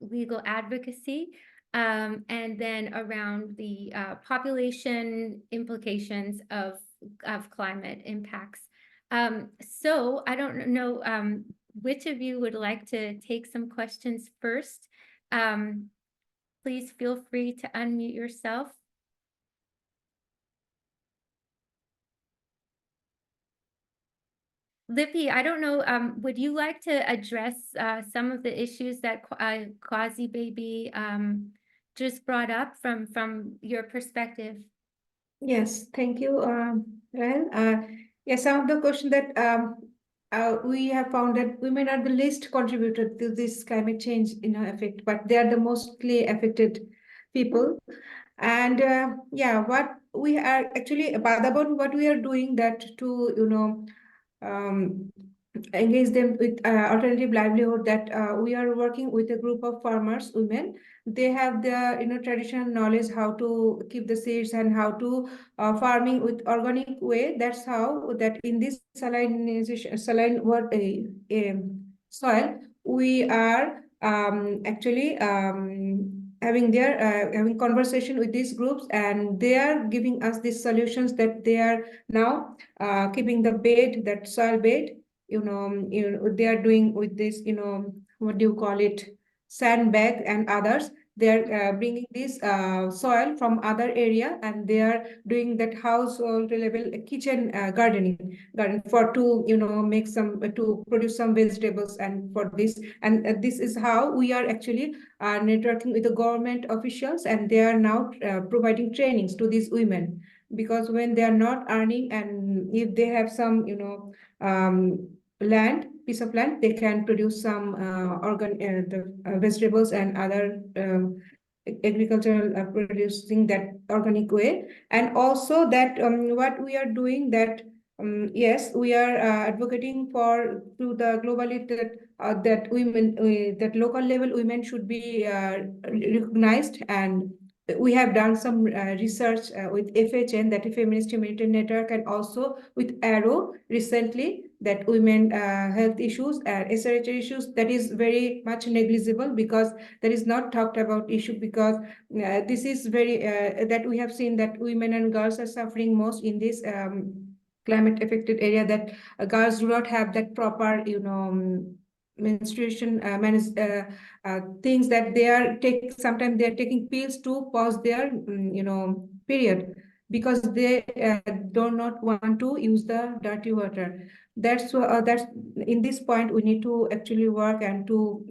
legal advocacy, and then around the population implications of climate impacts. So I don't know which of you would like to take some questions first. Please feel free to unmute yourself. Lippy, I don't know, would you like to address some of the issues that Quasi Baby just brought up from your perspective? Yes, thank you. Yeah, some of the questions that we have found that women are the least contributor to this climate change, effect, but they are the mostly affected people. And yeah, what we are actually about what we are doing that to engage them with alternative livelihood, that we are working with a group of farmers women. They have the traditional knowledge how to keep the seeds and how to farming with organic way. That's how that in this saline soil we are actually having conversation with these groups, and they are giving us these solutions that they are now keeping the bed, that soil bed, they are doing with this, what do you call it, sandbag and others. They are bringing this soil from other area, and they are doing that household level kitchen garden for to make some to produce some vegetables, and for this, and this is how we are actually networking with the government officials, and they are now providing trainings to these women, because when they are not earning, and if they have some piece of land, they can produce some vegetables and other agricultural producing that organic way. And also that what we are doing, that yes, we are advocating for to the globally that women, that local level women should be recognized. And we have done some research with FHN, that is Feminist Humanitarian Network, and also with Arrow recently, that women health issues and SRHR issues, that is very much negligible, because that is not talked about issue, because this is very that we have seen that women and girls are suffering most in this climate affected area, that girls do not have that proper menstruation things, that they are sometimes they are taking pills to pause their period, because they do not want to use the dirty water. That's in this point we need to actually work, and to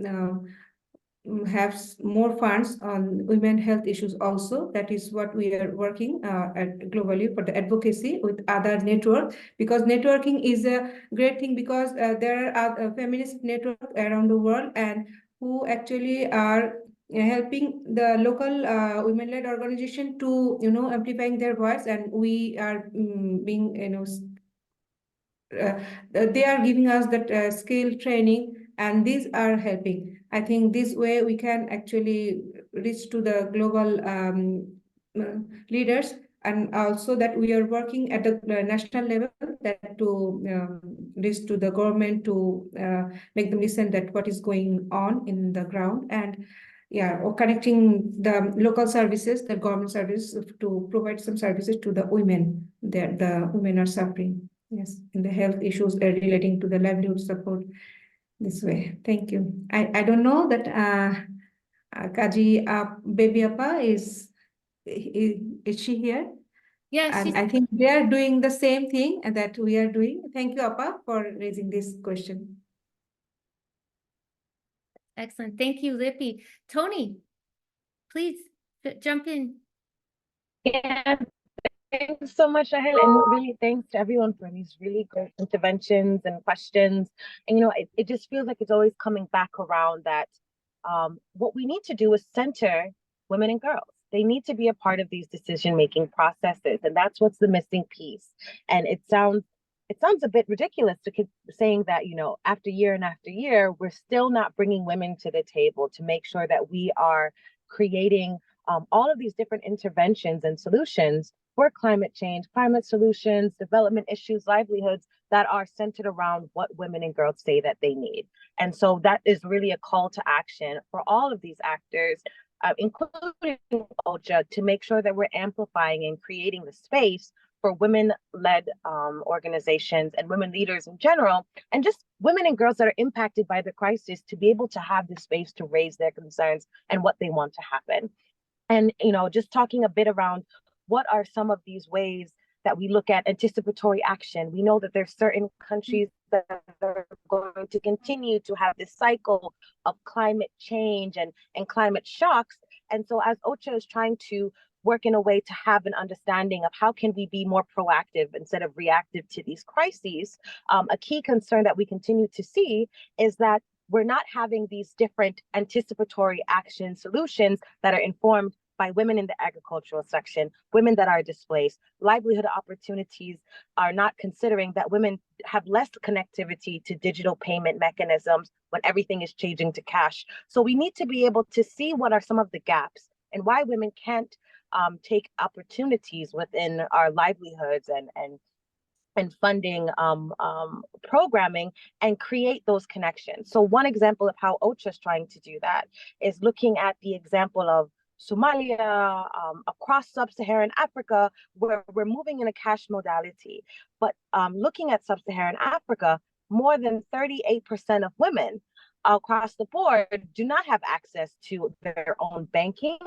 have more funds on women health issues also. That is what we are working at globally for the advocacy with other networks, because networking is a great thing, because there are feminist networks around the world, and who actually are helping the local women-led organization to amplifying their voice, and we are being they are giving us that skill training, and these are helping. I think this way we can actually reach to the global leaders, and also that we are working at the national level, that to reach to the government, to make them listen that what is going on in the ground, and yeah, or connecting the local services, the government services, to provide some services to the women, that the women are suffering. Yes, and the health issues are relating to the livelihood support this way. Thank you. I don't know that Kaji Baby Appa is she here? Yes, and I think they are doing the same thing that we are doing. Thank you, Appa, for raising this question. Excellent. Thank you, Lippy. Tony, please jump in. Yeah, thanks so much, Rahel, and really thanks to everyone for these really great interventions and questions. And it just feels like it's always coming back around that what we need to do is center women and girls. They need to be a part of these decision-making processes, and that's what's the missing piece. And it sounds a bit ridiculous to keep saying that, after year and after year, we're still not bringing women to the table to make sure that we are creating all of these different interventions and solutions for climate change, climate solutions, development issues, livelihoods that are centered around what women and girls say that they need. And so that is really a call to action for all of these actors, including OCHA, to make sure that we're amplifying and creating the space for women-led organizations and women leaders in general, and just women and girls that are impacted by the crisis to be able to have the space to raise their concerns and what they want to happen. And, just talking a bit around what are some of these ways that we look at anticipatory action. We know that there's certain countries that are going to continue to have this cycle of climate change and climate shocks. And so as OCHA is trying to work in a way to have an understanding of how can we be more proactive instead of reactive to these crises, a key concern that we continue to see is that we're not having these different anticipatory action solutions that are informed by women in the agricultural section, women that are displaced. Livelihood opportunities are not considering that women have less connectivity to digital payment mechanisms when everything is changing to cash. So we need to be able to see what are some of the gaps and why women can't take opportunities within our livelihoods and funding programming and create those connections. So one example of how OCHA is trying to do that is looking at the example of Somalia, across sub-Saharan Africa, where we're moving in a cash modality. But looking at sub-Saharan Africa, more than 38% of women across the board do not have access to their own banking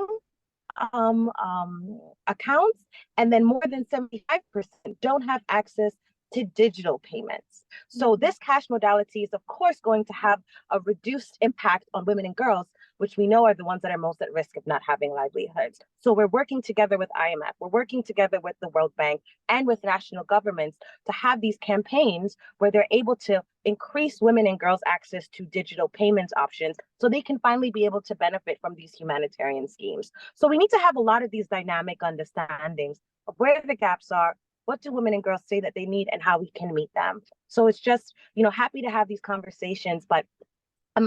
accounts, and then more than 75% don't have access to digital payments. So this cash modality is of course going to have a reduced impact on women and girls, which we know are the ones that are most at risk of not having livelihoods. So we're working together with IMF, we're working together with the World Bank and with national governments to have these campaigns where they're able to increase women and girls' access to digital payments options so they can finally be able to benefit from these humanitarian schemes. So we need to have a lot of these dynamic understandings of where the gaps are, what do women and girls say that they need, and how we can meet them. So it's just, happy to have these conversations, but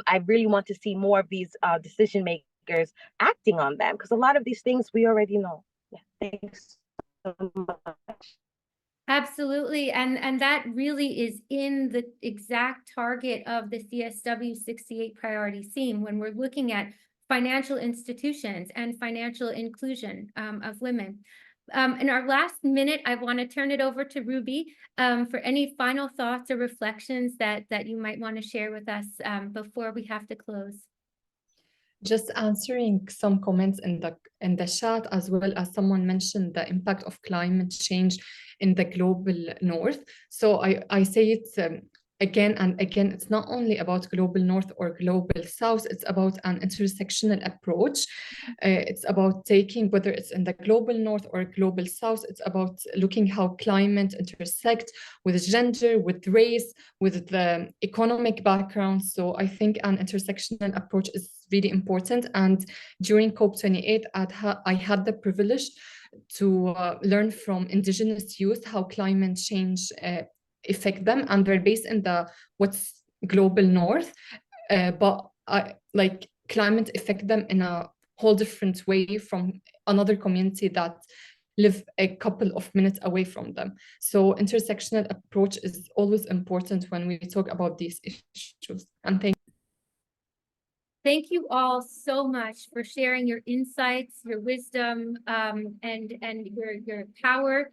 I really want to see more of these decision makers acting on them, because a lot of these things we already know. Yeah, thanks so much. Absolutely. And that really is in the exact target of the CSW 68 priority theme when we're looking at financial institutions and financial inclusion of women. In our last minute, I want to turn it over to Ruby for any final thoughts or reflections that you might want to share with us before we have to close. Just answering some comments in the chat, as well as someone mentioned the impact of climate change in the global north. So I say it again and again, it's not only about global north or global south, it's about an intersectional approach. It's about taking, whether it's in the global north or global south, it's about looking how climate intersect with gender, with race, with the economic background. So I think an intersectional approach is really important. And during COP28, I had the privilege to learn from indigenous youth how climate change affect them, and they're based in what's global north, but like climate affect them in a whole different way from another community that live a couple of minutes away from them. So intersectional approach is always important when we talk about these issues. And Thank you all so much for sharing your insights, your wisdom, and your power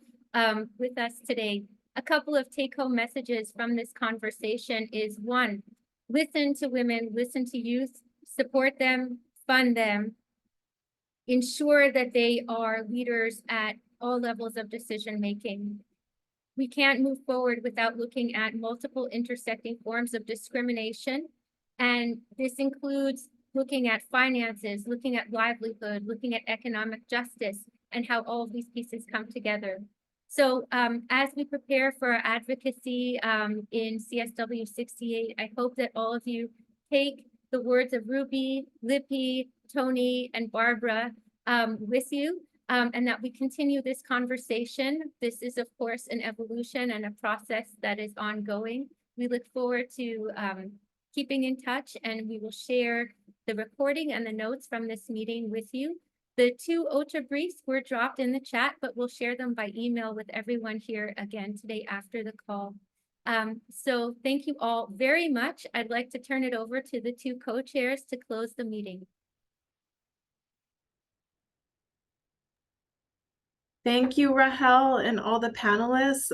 with us today. A couple of take-home messages from this conversation is: one, listen to women, listen to youth, support them, fund them, ensure that they are leaders at all levels of decision-making. We can't move forward without looking at multiple intersecting forms of discrimination. And this includes looking at finances, looking at livelihood, looking at economic justice, and how all of these pieces come together. So as we prepare for our advocacy in CSW 68, I hope that all of you take the words of Ruby, Lippy, Tony, and Barbara with you, and that we continue this conversation. This is, of course, an evolution and a process that is ongoing. We look forward to keeping in touch, and we will share the recording and the notes from this meeting with you. The 2 OCHA briefs were dropped in the chat, but we'll share them by email with everyone here again today after the call. So thank you all very much. I'd like to turn it over to the 2 co-chairs to close the meeting. Thank you, Rahel, and all the panelists.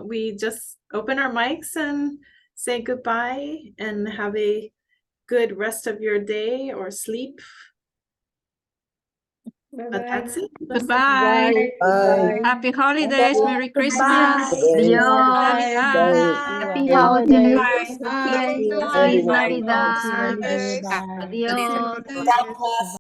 We just open our mics and say goodbye and have a good rest of your day or sleep. But that's it. Goodbye. Bye. Happy holidays. Merry Christmas. Adios. Happy Bye. holidays. Bye. Feliz Everyone. Navidad. Adios.